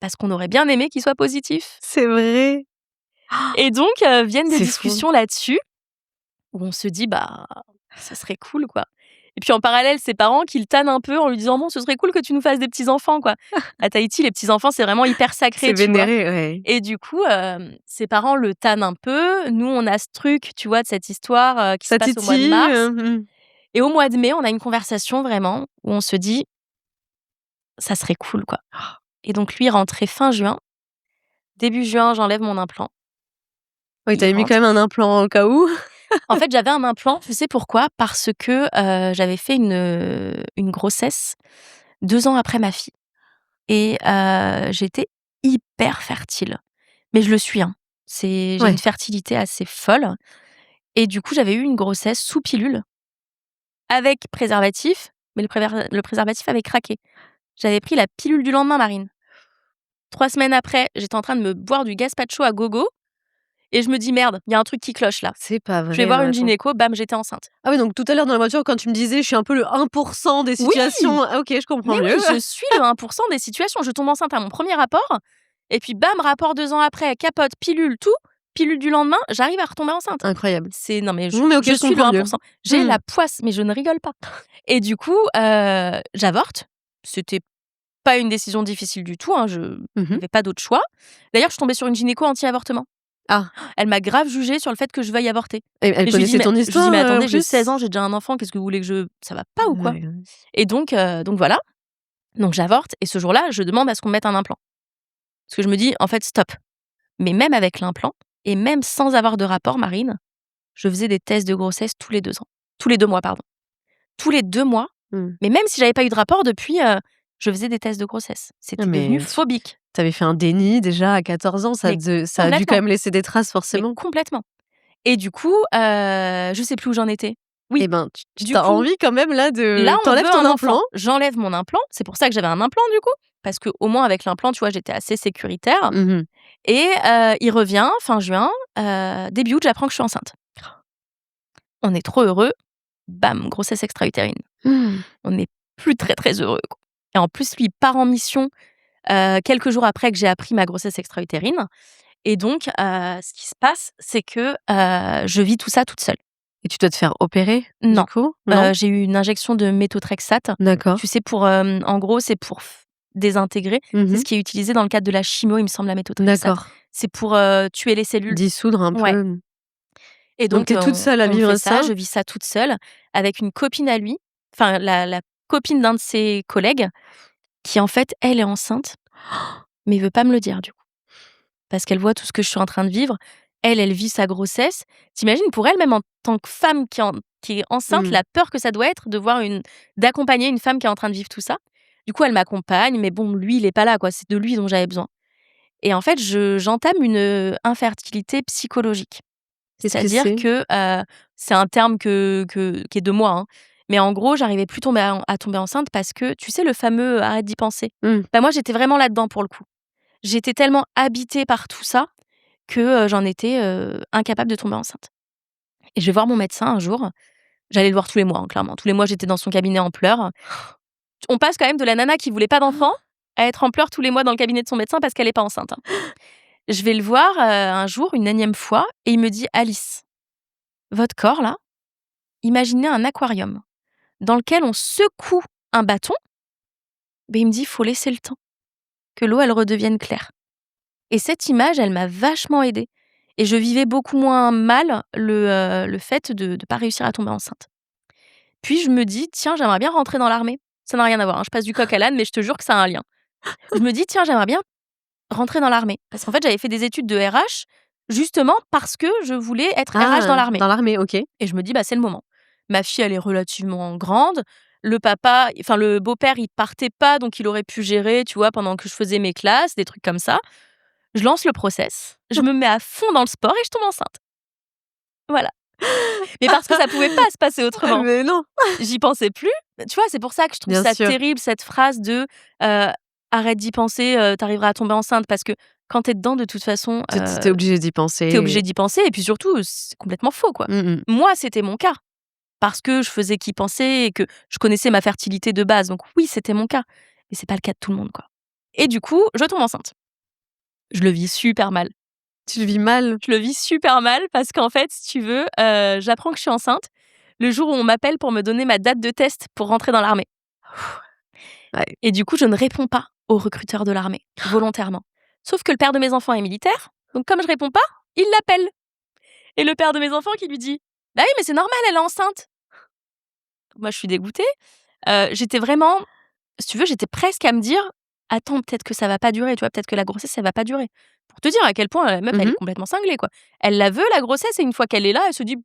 parce qu'on aurait bien aimé qu'il soit positif C'est vrai? et donc viennent des C'est fou. discussions là-dessus où on se dit: «Bah, ça serait cool, quoi». Et puis en parallèle, ses parents qui le tannent un peu en lui disant: «Bon, ce serait cool que tu nous fasses des petits-enfants, quoi». À Tahiti, les petits-enfants, c'est vraiment hyper C'est sacré, tu vois? vénéré, ouais. Et du coup, ses parents le tannent un peu. Nous, on a ce truc, tu vois, de cette histoire, qui se Ça passe au mois de titille, mars mmh. et au mois de mai, on a une conversation vraiment où on se dit: «Ça serait cool, quoi». Et donc lui, rentrait fin juin. Début juin, j'enlève mon implant. Oui, tu Il avais mis quand rentre. même un implant au cas où? En fait, j'avais un implant, tu sais pourquoi? Parce que, j'avais fait une grossesse 2 ans après ma fille et j'étais hyper fertile. Mais je le suis, hein. J'ai une Ouais. fertilité assez folle et du coup, j'avais eu une grossesse sous pilule avec préservatif, mais le préservatif avait craqué. J'avais pris la pilule du lendemain, Marine. 3 semaines après, j'étais en train de me boire du gazpacho à gogo et je me dis: «Merde, il y a un truc qui cloche là». C'est pas Je vais vrai, voir non, une attends. gynéco, bam, j'étais enceinte. Ah oui, donc tout à l'heure dans la voiture, quand tu me disais: «Je suis un peu le 1 des Oui! situations», ah OK, je comprends Mais mieux. oui, je suis le 1 des situations. Je tombe enceinte à mon premier rapport et puis bam, rapport 2 ans après, capote, pilule, tout, pilule du lendemain, j'arrive à retomber enceinte. Incroyable. C'est non mais Non, mais OK, je je suis le comprends 1 mieux. J'ai Mmh. la poisse, mais je ne rigole pas et du coup, j'avorte. C'était pas une décision difficile du tout, hein, Mmh il y mh. avait pas d'autre choix. D'ailleurs, je suis tombée sur une gynéco anti-avortement. Ah, Elle m'a grave jugée sur le fait que je veuille avorter et elle et je lui dis: connaissait «Mais» ton je lui dis: histoire, «Mais en attendez, j'ai 16 plus? ans, j'ai déjà un enfant, qu'est-ce que vous voulez que je ça va pas ou quoi?» Ouais. Et donc voilà. Donc j'avorte et ce jour-là, je demande à ce qu'on me mette un implant. Parce que je me dis: «En fait, stop». Mais même avec l'implant et même sans avoir de rapport, Marine, je faisais des tests de grossesse tous les 2 ans. Tous les 2 mois, pardon. Tous les 2 mois, Mmh. mais même si j'avais pas eu de rapport depuis, je faisais des tests de grossesse. Ah C'était devenu mais phobique, tu avais fait un déni déjà à 14 ans, mais ça a dû quand complètement, même laisser des traces mais forcément? complètement. Et du coup, je sais plus où j'en étais. Oui, Eh ben, tu du as coup, envie quand même là là, de on t'enlèves veut ton un enfant. implant. J'enlève mon implant. C'est pour ça que j'avais un implant, du coup, parce qu'au moins avec l'implant, tu vois, j'étais assez sécuritaire Mmh. et il revient fin juin, début août, j'apprends que je suis enceinte. On est trop heureux, bam, grossesse extra-utérine. On n'est plus très, très heureux, quoi et en plus, lui, il part en mission, quelques jours après que j'ai appris ma grossesse extra-utérine et donc ce qui se passe, c'est que, je vis tout ça toute seule. Et tu dois te faire opérer, du Non, coup? Non? j'ai eu une injection de méthotrexate. D'accord. Tu sais, pour, en gros, c'est pour désintégrer. C'est ce Mmh. qui est utilisé dans le cadre de la chimio, il me semble, la méthotrexate. D'accord. C'est pour, tuer les cellules. Dissoudre un Ouais peu. et Donc donc tu es toute seule à on me fait vivre ça, ça? je vis ça toute seule avec une copine à lui, enfin la copine d'un de ses collègues qui, en fait, elle est enceinte, mais veut pas me le dire, du coup. Parce qu'elle voit tout ce que je suis en train de vivre. Elle, elle vit sa grossesse. Tu pour elle, même en tant que femme qui est enceinte, Mmh. la peur que ça doit être d'accompagner une femme qui est en train de vivre tout ça. Du coup, elle m'accompagne, mais bon, lui, il est pas là, quoi. C'est de lui dont j'avais besoin. Et en fait, j'entame une, infertilité psychologique. Qu'est-ce que C'est-à-dire c'est? que, c'est un terme qui est de moi, hein. Mais en gros, j'arrivais plus à tomber enceinte parce que, tu sais, le fameux, «arrête d'y penser». Mmh. Bah, moi, j'étais vraiment là-dedans, pour le coup. J'étais tellement habitée par tout ça que, j'en étais, incapable de tomber enceinte et je vais voir mon médecin un jour. J'allais le voir tous les mois, hein, clairement. Tous les mois, j'étais dans son cabinet en pleurs. On passe quand même de la nana qui voulait pas d'enfant à être en pleurs tous les mois dans le cabinet de son médecin parce qu'elle est pas enceinte, hein. Je vais le voir, un jour, une énième fois et il me dit: «Alice, votre corps là, imaginez un aquarium dans lequel on secoue un bâton». Beh, il me dit: «Faut laisser le temps, que l'eau, elle redevienne claire». Et cette image, elle m'a vachement aidée et je vivais beaucoup moins mal le fait de pas réussir à tomber enceinte. Puis je me dis: «Tiens, j'aimerais bien rentrer dans l'armée». Ça n'a rien à voir, hein, je passe du coq à l'âne, mais je te jure que ça a un lien. Je me dis: «Tiens, j'aimerais bien rentrer dans l'armée». Parce qu'en fait, j'avais fait des études de RH, justement parce que je voulais être RH dans Ah! l'armée Dans l'armée, OK. et je me dis: «Bah, c'est le moment». Ma fille, elle est relativement grande. Le beau-père, il partait pas, donc il aurait pu gérer, tu vois, pendant que je faisais mes classes, des trucs comme ça. Je lance le process, je me mets à fond dans le sport et je tombe enceinte. Voilà. Mais parce que ça pouvait pas se passer autrement. Mais non! J'y pensais plus. Tu vois, c'est pour ça que je trouve Bien ça sûr. terrible cette phrase de, heu: «Arrête d'y penser, tu arriveras à tomber enceinte» parce que quand tu es dedans de toute façon, Tu es obligée d'y tu es penser. obligé d'y penser et puis surtout, c'est complètement faux, quoi. Mmh mh. Moi, c'était mon cas parce que je faisais qu'y penser et que je connaissais ma fertilité de base, donc oui, c'était mon cas. Mais c'est pas le cas de tout le monde, quoi. Et du coup, je tombe enceinte. Je le vis super mal. Tu le vis mal? Je le vis super mal parce qu'en fait, si tu veux, j'apprends que je suis enceinte le jour où on m'appelle pour me donner ma date de test pour rentrer dans l'armée Ouais. et du coup, je ne réponds pas au recruteur de l'armée, volontairement. Sauf que le père de mes enfants est militaire, donc comme je réponds pas, il l'appelle et le père de mes enfants qui lui dit: «Bah oui, mais c'est normal, elle est enceinte». Moi, je suis dégoûtée, j'étais vraiment si tu veux, j'étais presque à me dire: «Attends, peut-être que ça va pas durer», tu vois? Peut-être que la grossesse, elle va pas durer. Pour te dire à quel point la meuf, Mmh elle est mh. complètement cinglée, quoi. Elle la veut la grossesse et une fois qu'elle est là, elle se dit: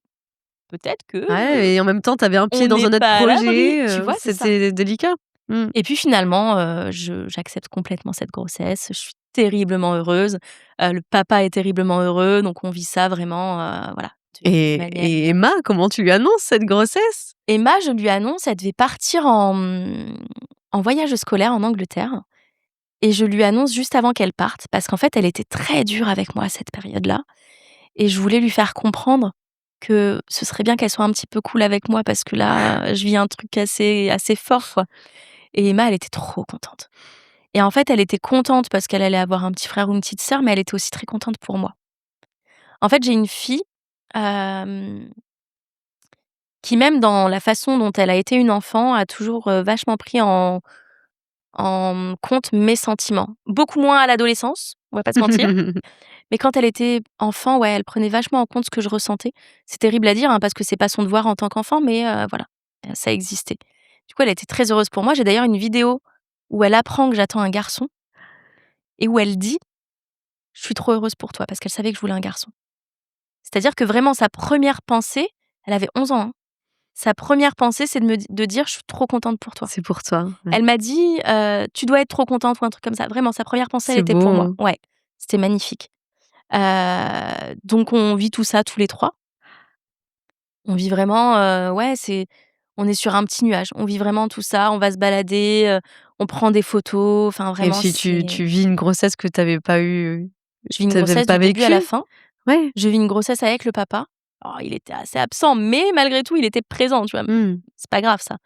«Peut-être que, Ouais et en même temps, tu avais un on pied dans n'est un autre pas à l'abri», projet, tu vois? C'est ça c'était délicat. Mmh. et puis finalement, j'accepte complètement cette grossesse. Je suis terriblement heureuse, le papa est terriblement heureux, donc on vit ça vraiment, voilà, de manière Et Emma, comment tu lui annonces cette grossesse? Emma, je lui annonce, elle devait partir en voyage scolaire en Angleterre et je lui annonce juste avant qu'elle parte parce qu'en fait, elle était très dure avec moi à cette période-là et je voulais lui faire comprendre que ce serait bien qu'elle soit un petit peu cool avec moi parce que là, je vis un truc assez fort, quoi et Emma, elle était trop contente et en fait, elle était contente parce qu'elle allait avoir un petit frère ou une petite sœur, mais elle était aussi très contente pour moi. En fait, j'ai une fille, hem, qui même dans la façon dont elle a été une enfant, a toujours, vachement pris en compte mes sentiments. Beaucoup moins à l'adolescence, on va pas se mentir, mais quand elle était enfant, ouais, elle prenait vachement en compte ce que je ressentais. C'est terrible à dire, hein, parce que c'est pas son devoir en tant qu'enfant, mais voilà, ça existait. Du coup, elle était très heureuse pour moi. J'ai d'ailleurs une vidéo où elle apprend que j'attends un garçon et où elle dit: «Je suis trop heureuse pour toi», parce qu'elle savait que je voulais un garçon. C'est-à-dire que vraiment sa première pensée, elle avait 11 ans, hein, sa première pensée, c'est de dire: «Je suis trop contente pour toi». C'est pour toi, ouais. Elle m'a dit, «Tu dois être trop contente» ou un truc comme ça. Vraiment, sa première pensée, elle C'est était beau, pour moi. hein. Ouais, c'était magnifique. Donc on vit tout ça tous les 3. On vit vraiment, on est sur un petit nuage. On vit vraiment tout ça, on va se balader, on prend des photos, enfin Et vraiment puis tu vis une grossesse que tu avais pas eu je vis une tu avais grossesse pas du début à la vécue? fin. Ouais. Je vis une grossesse avec le papa. Alors il était assez absent, mais malgré tout, il était présent, tu vois? Mmh. C'est pas grave ça.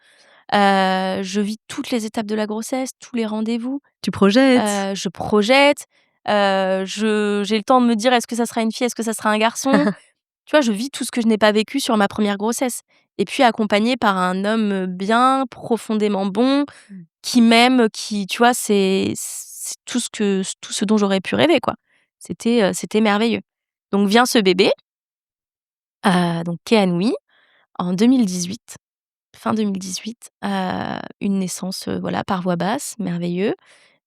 Je vis toutes les étapes de la grossesse, tous les rendez-vous, Tu projettes? je projette, j'ai le temps de me dire: «Est-ce que ça sera une fille? Est-ce que ça sera un garçon?» Tu vois? Je vis tout ce que je n'ai pas vécu sur ma première grossesse et puis accompagnée par un homme, bien, profondément bon, Mmh. qui m'aime, qui tu vois? C'est tout ce dont j'aurais pu rêver, quoi. C'était merveilleux. Donc vient ce bébé, donc qui est Anoui en 2018, fin 2018, une naissance, voilà, par voie basse, merveilleux.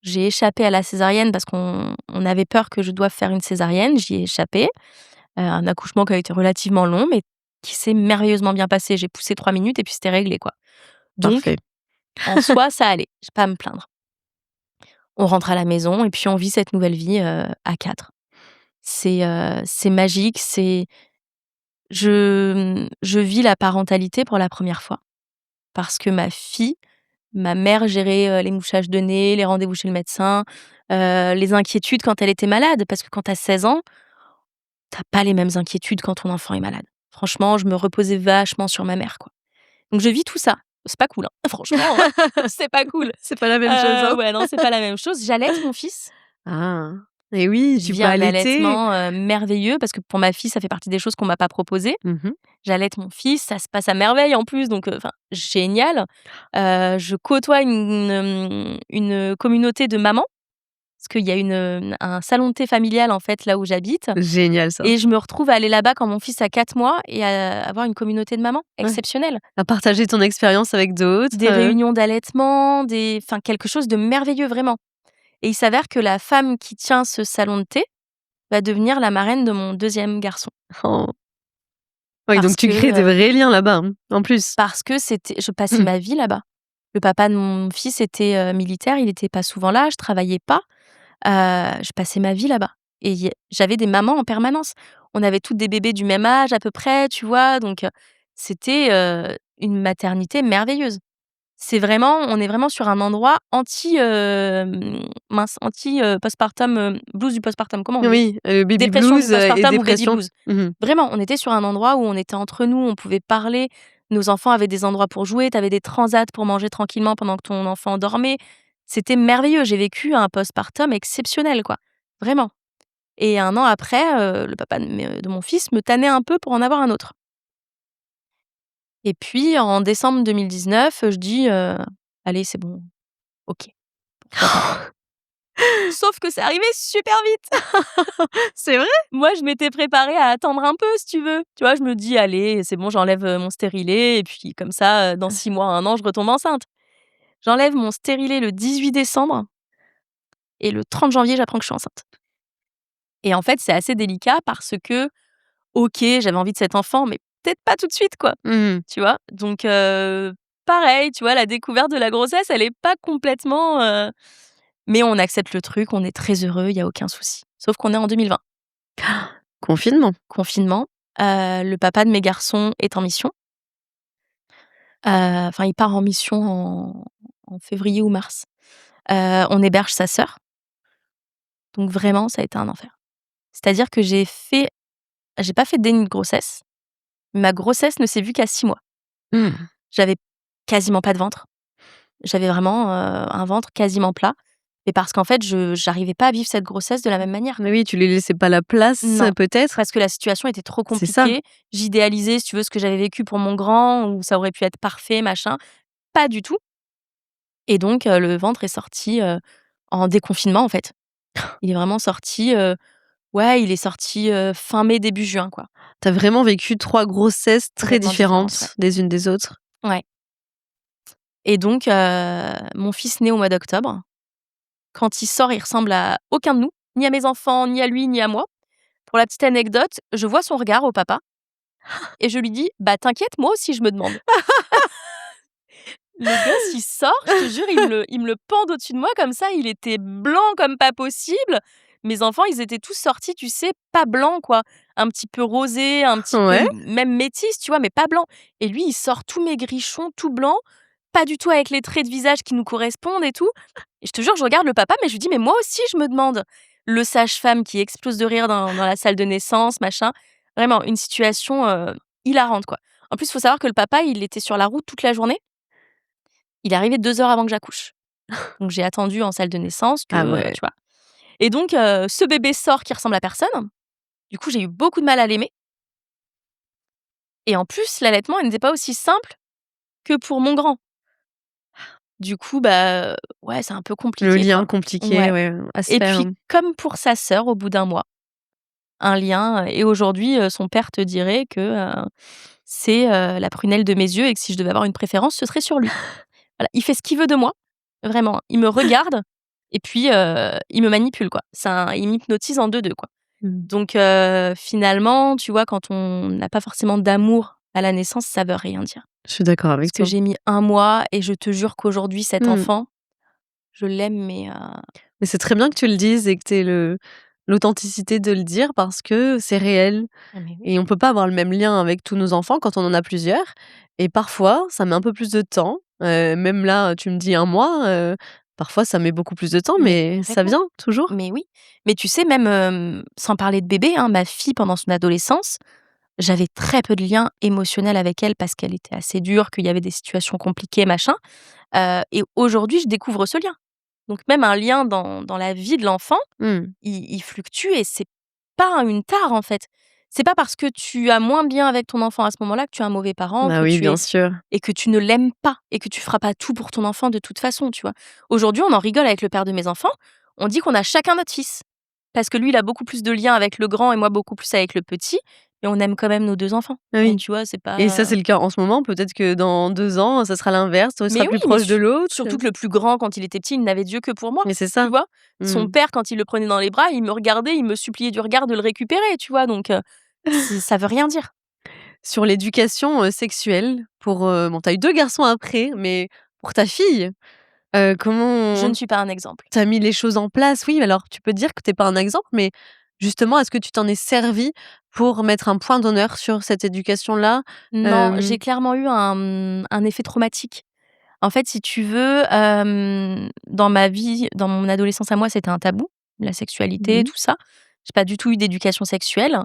J'ai échappé à la césarienne parce qu'on avait peur que je doive faire une césarienne, j'y ai échappé. Un accouchement qui a été relativement long, mais qui s'est merveilleusement bien passé. J'ai poussé 3 minutes et puis c'était réglé, quoi. Donc Parfait. en soi, ça allait, j'ai pas à me plaindre. On rentre à la maison et puis on vit cette nouvelle vie, à 4. C'est magique, je vis la parentalité pour la première fois parce que ma mère gérait, les mouchages de nez, les rendez-vous chez le médecin, les inquiétudes quand elle était malade. Parce que quand tu as 16 ans, tu as pas les mêmes inquiétudes quand ton enfant est malade. Franchement, je me reposais vachement sur ma mère, quoi. Donc je vis tout ça. C'est pas cool, hein. Franchement, c'est pas cool. C'est pas la même chose, hein? Ouais, non, c'est pas la même chose. J'allaite mon fils. Ah! Et oui, Je tu vis peux un allaiter. allaitement, merveilleux parce que pour ma fille, ça fait partie des choses qu'on m'a pas proposées. Mmh mh. J'allaite mon fils, ça se passe à merveille en plus, donc enfin génial. Je côtoie une communauté de mamans parce qu'il y a un salon de thé familial, en fait, là où j'habite Génial ça. et je me retrouve à aller là-bas quand mon fils a 4 mois et à avoir une communauté de mamans Ouais. exceptionnelle. À partager ton expérience avec d'autres, Des réunions d'allaitement, enfin quelque chose de merveilleux vraiment et il s'avère que la femme qui tient ce salon de thé va devenir la marraine de mon deuxième garçon. Oh. Oui, Parce donc tu crées des que, vrais liens là-bas, hein, en plus. je passais ma vie là-bas. Le papa de mon fils était, militaire, il était pas souvent là, je travaillais pas, je passais ma vie là-bas et j'avais des mamans en permanence. On avait toutes des bébés du même âge à peu près, tu vois? Donc, c'était, une maternité merveilleuse. On est vraiment sur un endroit anti, postpartum, blues du postpartum, comment on dit? Oui, baby Dépression du blues, et postpartum ou baby dépression. blues. Mmh mh. Vraiment, on était sur un endroit où on était entre nous, on pouvait parler, nos enfants avaient des endroits pour jouer, tu avais des transats pour manger tranquillement pendant que ton enfant dormait. C'était merveilleux, j'ai vécu un postpartum exceptionnel, quoi, vraiment et 1 an après, le papa de mon fils me tannait un peu pour en avoir un autre et puis en décembre 2019, je dis: «Allez, c'est bon, OK, pourquoi pas?» Sauf que c'est arrivé super vite. C'est vrai? Moi, je m'étais préparée à attendre un peu, si tu veux. Tu vois, je me dis: «Allez, c'est bon, j'enlève, mon stérilet et puis comme ça, dans 6 mois, 1 an, je retombe enceinte». J'enlève mon stérilet le 18 décembre et le 30 janvier, j'apprends que je suis enceinte et en fait, c'est assez délicat parce que, OK, j'avais envie de cet enfant, mais peut-être pas tout de suite, quoi, Mmh mh. tu vois? Donc pareil, tu vois, la découverte de la grossesse, elle est pas complètement, mais on accepte le truc, on est très heureux, il y a aucun souci. Sauf qu'on est en 2020, Confinement. confinement, le papa de mes garçons est en mission. Enfin, il part en mission en février ou mars. On héberge sa sœur, donc vraiment, ça a été un enfer. C'est-à-dire que j'ai pas fait de déni de grossesse. Ma grossesse ne s'est vue qu'à 6 mois. Mmh. J'avais quasiment pas de ventre. J'avais vraiment, un ventre quasiment plat et parce qu'en fait, je j'arrivais pas à vivre cette grossesse de la même manière. Mais oui, tu lui laissais pas la place, Non, peut-être? parce que la situation était trop C'est ça. compliquée. J'idéalisais, si tu veux, ce que j'avais vécu pour mon grand, où ça aurait pu être parfait, machin. Pas du tout et donc le ventre est sorti, en déconfinement, en fait. Il est vraiment sorti, ouais, il est sorti, fin mai, début juin, quoi. Tu as vraiment vécu 3 grossesses très Complètement différente, ouais. différentes les unes des autres? Ouais et donc mon fils naît au mois d'octobre. Quand il sort, il ressemble à aucun de nous, ni à mes enfants, ni à lui, ni à moi. Pour la petite anecdote, je vois son regard au papa et je lui dis: «Bah, t'inquiète, moi aussi je me demande». Le gosse, il sort, je te jure, il me le pend au-dessus de moi comme ça, il était blanc comme pas possible, mes enfants, ils étaient tous sortis, tu sais, pas blancs, quoi. Un petit peu rosés, un petit peu Ouais. même métis, tu vois, mais pas blancs. Et lui, il sort tout maigrichon, tout blanc, pas du tout avec les traits de visage qui nous correspondent et tout. Et je te jure, je regarde le papa, mais je lui dis: «Mais moi aussi, je me demande». Le sage-femme qui explose de rire dans la salle de naissance, machin. Vraiment une situation, hilarante, quoi. En plus, il faut savoir que le papa, il était sur la route toute la journée. Il est arrivé 2 heures avant que j'accouche. Donc j'ai attendu en salle de naissance que, Ah ouais. tu vois? Et donc ce bébé sort qui ressemble à personne. Du coup, j'ai eu beaucoup de mal à l'aimer et en plus, l'allaitement, il n'était pas aussi simple que pour mon grand. Du coup, bah, ouais, c'est un peu Le compliqué, lien quoi. compliqué, Ouais ouais, à se et faire. puis comme pour sa sœur, au bout d'un mois, un lien, et aujourd'hui, son père te dirait que, c'est, la prunelle de mes yeux et que si je devais avoir une préférence, ce serait sur lui. Voilà, il fait ce qu'il veut de moi, vraiment. Il me regarde et puis, il me manipule, quoi. Il m'hypnotise en 2-2, quoi. Mmh. Donc finalement, tu vois, quand on n'a pas forcément d'amour à la naissance, ça veut rien dire. Je suis d'accord Parce avec que toi. j'ai mis 1 mois et je te jure qu'aujourd'hui, cet Mmh. enfant, je l'aime, mais Mais c'est très bien que tu le dises et que tu aies l'authenticité de le dire parce que c'est réel ah mais oui. et on peut pas avoir le même lien avec tous nos enfants quand on en a plusieurs et parfois, ça met un peu plus de temps, même là, tu me dis un mois, parfois ça met beaucoup plus de temps Mais mais ça complètement. vient toujours. Mais oui. Mais tu sais, même, sans parler de bébé, hein, ma fille, pendant son adolescence, j'avais très peu de lien émotionnel avec elle parce qu'elle était assez dure, qu'il y avait des situations compliquées, machin, et aujourd'hui, je découvre ce lien. Donc même un lien dans la vie de l'enfant, Mmh. il fluctue et c'est pas une tare, en fait. C'est pas parce que tu as moins de lien avec ton enfant à ce moment-là que tu es un mauvais parent, Bah que oui, tu bien es sûr. et que tu ne l'aimes pas et que tu feras pas tout pour ton enfant de toute façon, tu vois? Aujourd'hui, on en rigole avec le père de mes enfants, on dit qu'on a chacun notre fils. Parce que lui, il a beaucoup plus de liens avec le grand et moi beaucoup plus avec le petit, mais on aime quand même nos 2 enfants. Donc Oui tu vois, c'est et ça, pas c'est le cas en ce moment, peut-être que dans 2 ans, ça sera l'inverse, toi, tu seras mais oui, plus mais proche de l'autre. surtout que le plus grand, quand il était petit, il n'avait d'yeux que pour moi, Mais c'est tu ça. vois? Son Mmh. père, quand il le prenait dans les bras, il me regardait, il me suppliait du regard de le récupérer, tu vois? Donc c'est ça veut rien dire. Sur l'éducation, sexuelle pour, bon, tu as eu 2 garçons après, mais pour ta fille, Je comment ne suis pas un exemple. tu as mis les choses en place? Oui, alors tu peux dire que tu es pas un exemple, mais justement, est-ce que tu t'en es servi pour mettre un point d'honneur sur cette éducation-là? Non, j'ai Hem clairement eu un effet traumatique. En fait, si tu veux, dans ma vie, dans mon adolescence à moi, c'était un tabou, la sexualité, Mmh. tout ça. J'ai pas du tout eu d'éducation sexuelle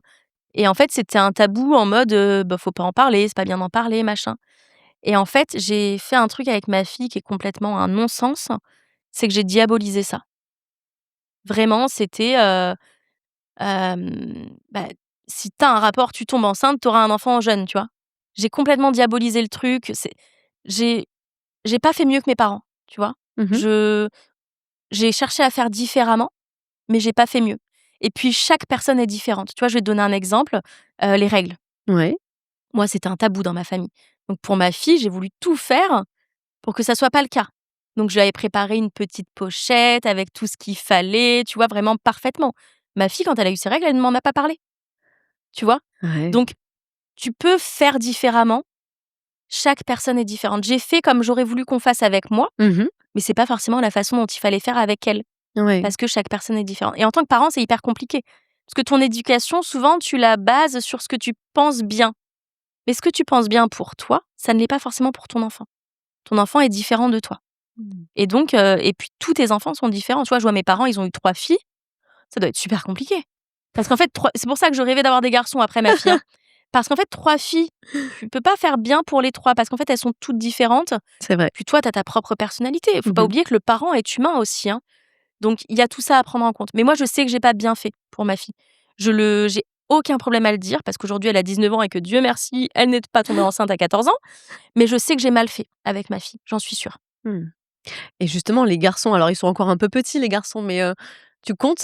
et en fait, c'était un tabou en mode, bah, faut pas en parler, c'est pas bien d'en parler, machin et en fait, j'ai fait un truc avec ma fille qui est complètement un non-sens, c'est que j'ai diabolisé ça. Vraiment, c'était, bah, si tu as un rapport, tu tombes enceinte, tu auras un enfant jeune, tu vois? J'ai complètement diabolisé le truc, j'ai j'ai pas fait mieux que mes parents, tu vois? Mmh. Je J'ai cherché à faire différemment, mais j'ai pas fait mieux et puis chaque personne est différente. Tu vois, je vais te donner un exemple, les règles. Ouais. Moi, c'était un tabou dans ma famille. Donc pour ma fille, j'ai voulu tout faire pour que ça soit pas le cas. Donc je lui avais préparé une petite pochette avec tout ce qu'il fallait, tu vois, vraiment parfaitement. Ma fille, quand elle a eu ses règles, elle ne m'en a pas parlé, tu vois? Ouais. Donc tu peux faire différemment, chaque personne est différente. J'ai fait comme j'aurais voulu qu'on fasse avec moi, Mmh. mais c'est pas forcément la façon dont il fallait faire avec elle. Ouais. Parce que chaque personne est différente et en tant que parent, c'est hyper compliqué. Parce que ton éducation, souvent, tu la bases sur ce que tu penses bien. Mais ce que tu penses bien pour toi, ça ne l'est pas forcément pour ton enfant. Ton enfant est différent de toi Mmh. et donc et puis tous tes enfants sont différents. Tu vois, je vois mes parents, ils ont eu 3 filles, ça doit être super compliqué. Parce qu'en fait, 3 c'est pour ça que je rêvais d'avoir des garçons après ma fille, hein. Parce qu'en fait, 3 filles, tu peux pas faire bien pour les 3 parce qu'en fait, elles sont toutes différentes. C'est vrai. Puis toi, tu as ta propre personnalité. Il faut pas Mmh. oublier que le parent est humain aussi, hein. Donc il y a tout ça à prendre en compte. Mais moi, je sais que j'ai pas bien fait pour ma fille. J'ai aucun problème à le dire parce qu'aujourd'hui, elle a 19 ans et que Dieu merci, elle n'est pas tombée enceinte à 14 ans. Mais je sais que j'ai mal fait avec ma fille, j'en suis sûre. Mmh. Et justement, les garçons, alors ils sont encore un peu petits les garçons, mais tu comptes,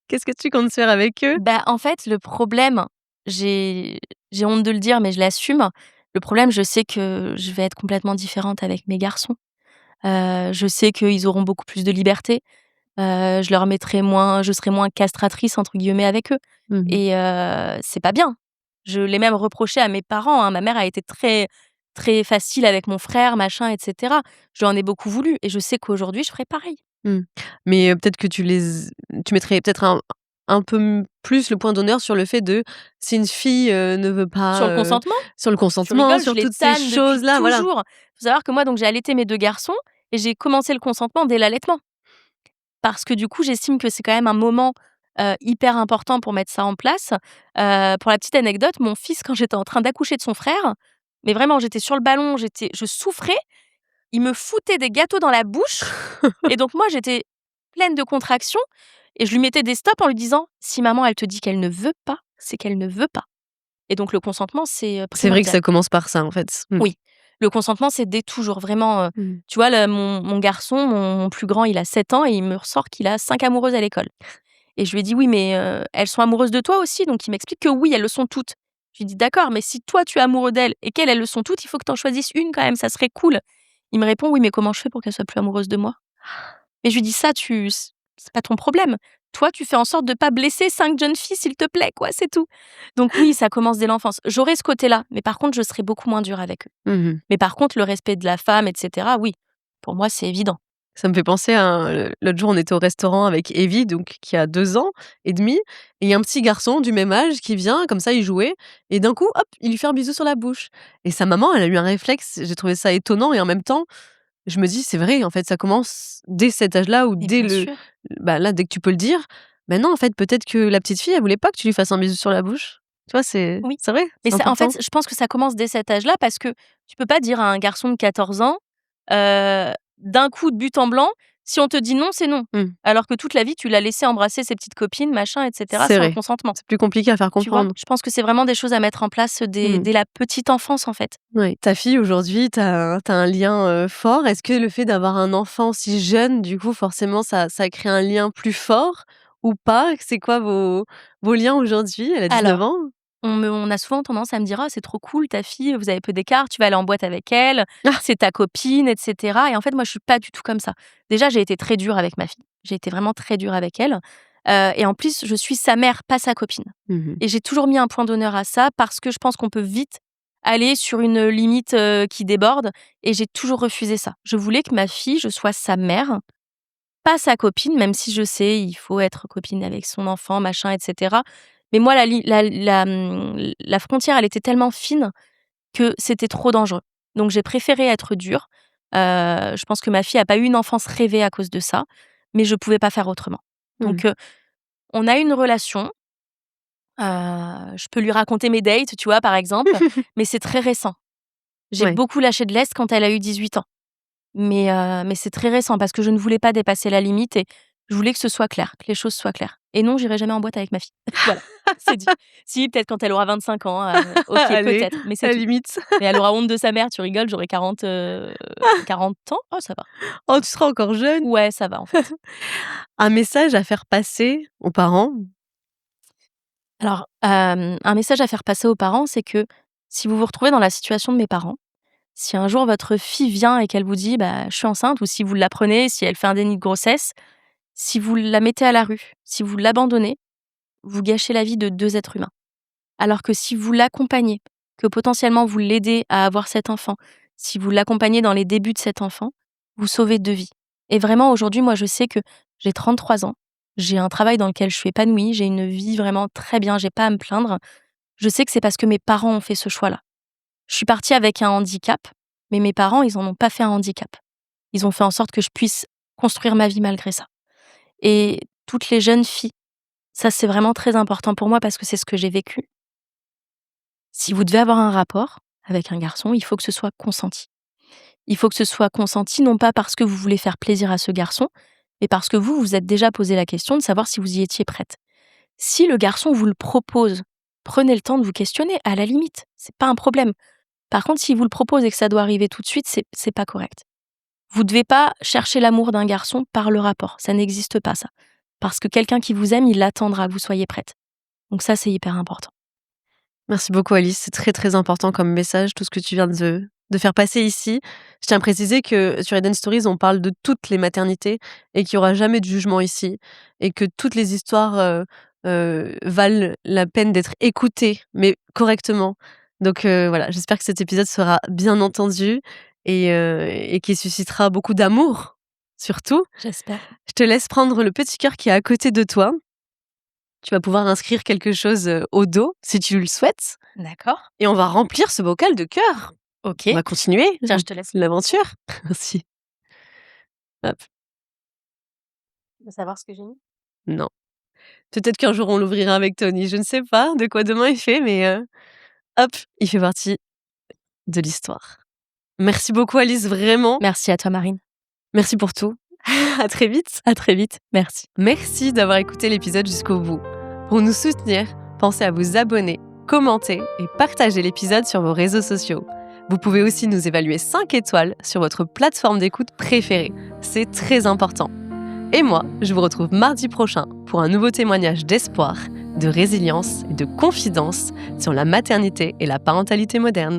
qu'est-ce que tu comptes faire avec eux? Bah, en fait, le problème, j'ai j'ai honte de le dire, mais je l'assume. Le problème, je sais que je vais être complètement différente avec mes garçons. Je sais qu'ils auront beaucoup plus de liberté. Je serai «moins castratrice» entre guillemets avec eux Mmh. et c'est pas bien. Je l'ai même reproché à mes parents, hein. Ma mère a été très très facile avec mon frère, machin et cetera. Je lui en ai beaucoup voulu et je sais qu'aujourd'hui, je ferai pareil. Mmh. Mais peut-être que tu mettrais peut-être un peu plus le point d'honneur sur le fait de si une fille, ne veut Sur pas, le consentement, sur le tu consentement, rigoles, je sur les toutes ces tanne depuis choses-là, voilà. toujours. Faut savoir que moi donc j'ai allaité mes 2 garçons et j'ai commencé le consentement dès l'allaitement. Parce que du coup, j'estime que c'est quand même un moment, hyper important pour mettre ça en place. Pour la petite anecdote, mon fils, quand j'étais en train d'accoucher de son frère, mais vraiment, j'étais sur le ballon, je souffrais, il me foutait des gâteaux dans la bouche et donc moi, j'étais pleine de contractions et je lui mettais des stops en lui disant: «Si maman, elle te dit qu'elle ne veut pas, c'est qu'elle ne veut pas» et donc le consentement, c'est, C'est vrai que primordial. ça commence par ça, en fait. Mmh. Oui, le consentement, c'est dès toujours vraiment, Mmh. tu vois, le mon garçon, mon plus grand, il a 7 ans et il me ressort qu'il a 5 amoureuses à l'école. Et je lui ai dit: «Oui, mais elles sont amoureuses de toi aussi?» Donc il m'explique que oui, elles le sont toutes. Je lui dis: «D'accord, mais si toi tu es amoureux d'elles et qu'elles, elles le sont toutes, il faut que tu en choisisses une quand même, ça serait cool». Il me répond: «Oui, mais comment je fais pour qu'elles soient plus amoureuses de moi?» Mais je lui dis: «Ça, c'est pas ton problème. Toi, tu fais en sorte de pas blesser 5 jeunes filles, s'il te plaît, quoi, c'est tout». Donc oui, ça commence dès l'enfance. J'aurais ce côté-là, mais par contre, je serais beaucoup moins dure avec eux. Mmh. Mais par contre, le respect de la femme et cetera, oui, pour moi, c'est évident. Ça me fait penser à l'autre jour, on était au restaurant avec Evie, donc qui a 2 ans et demi, et il y a un petit garçon du même âge qui vient, comme ça, il jouait et d'un coup, hop, il lui fait un bisou sur la bouche et sa maman, elle a eu un réflexe, j'ai trouvé ça étonnant et en même temps, je me dis: «C'est vrai, en fait, ça commence dès cet âge-là ou Mais dès bien sûr. bah, là, dès que tu peux le dire». Ben non, en fait, peut-être que la petite fille, elle voulait pas que tu lui fasses un bisou sur la bouche. Tu vois, Oui, c'est vrai, mais c'est ça en important. fait, je pense que ça commence dès cet âge-là parce que tu peux pas dire à un garçon de 14 ans, d'un coup de but en blanc, si on te dit: «Non», c'est non. Mmh. Alors que toute la vie, tu l'as laissé embrasser ses petites copines, machin et cetera, C'est sans le vrai. consentement, C'est plus compliqué à faire tu vois? comprendre. Je pense que c'est vraiment des choses à mettre en place Mmh. dès la petite enfance, en fait. Ouais. Ta fille aujourd'hui, tu as un lien, fort. Est-ce que le fait d'avoir un enfant si jeune, du coup, forcément ça crée un lien plus fort ou pas? C'est quoi vos liens aujourd'hui? Elle a 19 Alors, ans? on a souvent tendance à me dire: «Ah, c'est trop cool ta fille, vous avez peu d'écart, tu vas aller en boîte avec elle, Ah! c'est ta copine» et cetera et en fait, moi, je suis pas du tout comme ça. Déjà, j'ai été très dure avec ma fille. J'ai été vraiment très dure avec elle, et en plus, je suis sa mère, pas sa copine Mmh. et j'ai toujours mis un point d'honneur à ça parce que je pense qu'on peut vite aller sur une limite, qui déborde et j'ai toujours refusé ça. Je voulais que ma fille, je sois sa mère, pas sa copine, même si je sais, il faut être copine avec son enfant, machin et cetera. Mais moi, la frontière, elle était tellement fine que c'était trop dangereux. Donc j'ai préféré être dure. Je pense que ma fille a pas eu une enfance rêvée à cause de ça, mais je pouvais pas faire autrement. Mmh. Donc on a une relation, je peux lui raconter mes dates, tu vois, par exemple, mais c'est très récent. J'ai Ouais. beaucoup lâché de l'est quand elle a eu 18 ans. Mais c'est très récent parce que je ne voulais pas dépasser la limite et je voulais que ce soit clair, que les choses soient claires. Et non, j'irai jamais en boîte avec ma fille. Voilà, c'est dit. Si, peut-être quand elle aura 25 ans, OK, Allez, peut-être, mais à c'est la tout. limite. Mais elle aura honte de sa mère, tu rigoles, j'aurai 40 ans. Oh, ça va. Oh, tu seras encore jeune. Ouais, ça va, en fait. Un message à faire passer aux parents? Alors, un message à faire passer aux parents, c'est que si vous vous retrouvez dans la situation de mes parents, si un jour votre fille vient et qu'elle vous dit: «Bah, je suis enceinte» ou si vous l'apprenez, si elle fait un déni de grossesse, si vous la mettez à la rue, si vous l'abandonnez, vous gâchez la vie de 2 êtres humains. Alors que si vous l'accompagnez, que potentiellement vous l'aidez à avoir cet enfant, si vous l'accompagnez dans les débuts de cet enfant, vous sauvez 2 vies. Et vraiment aujourd'hui, moi je sais que j'ai 33 ans, j'ai un travail dans lequel je suis épanouie, j'ai une vie vraiment très bien, j'ai pas à me plaindre. Je sais que c'est parce que mes parents ont fait ce choix-là. Je suis partie avec un handicap, mais mes parents, ils en ont pas fait un handicap. Ils ont fait en sorte que je puisse construire ma vie malgré ça. Et toutes les jeunes filles, ça c'est vraiment très important pour moi parce que c'est ce que j'ai vécu. Si vous devez avoir un rapport avec un garçon, il faut que ce soit consenti. Il faut que ce soit consenti non pas parce que vous voulez faire plaisir à ce garçon, mais parce que vous vous êtes déjà posé la question de savoir si vous y étiez prête. Si le garçon vous le propose, prenez le temps de vous questionner, à la limite, c'est pas un problème. Par contre, s'il vous le propose et que ça doit arriver tout de suite, c'est pas correct. Vous devez pas chercher l'amour d'un garçon par le rapport, ça n'existe pas ça. Parce que quelqu'un qui vous aime, il attendra que vous soyez prête. Donc ça, c'est hyper important. Merci beaucoup Alice, c'est très, très important comme message, tout ce que tu viens de faire passer ici. Je tiens à préciser que sur Eden Stories, on parle de toutes les maternités et qu'il y aura jamais de jugement ici et que toutes les histoires, valent la peine d'être écoutées, mais correctement. Donc voilà, j'espère que cet épisode sera bien entendu et qu'il suscitera beaucoup d'amour. surtout. J'espère. Je te laisse prendre le petit cœur qui est à côté de toi. Tu vas pouvoir inscrire quelque chose au dos, si tu le souhaites. D'accord. Et on va remplir ce bocal de cœur. OK. On va continuer Tiens, je te laisse. l'aventure. Merci. Hop, Tu veux savoir ce que j'ai mis? non. Peut-être qu'un jour on l'ouvrira avec Tony, je ne sais pas de quoi demain il fait, mais hop, il fait partie de l'histoire. Merci beaucoup Alice, vraiment. Merci à toi, Marine. Merci pour tout. À très vite. À très vite. Merci. Merci d'avoir écouté l'épisode jusqu'au bout. Pour nous soutenir, pensez à vous abonner, commenter et partager l'épisode sur vos réseaux sociaux. Vous pouvez aussi nous évaluer 5 étoiles sur votre plateforme d'écoute préférée. C'est très important. Et moi, je vous retrouve mardi prochain pour un nouveau témoignage d'espoir, de résilience et de confidence sur la maternité et la parentalité moderne.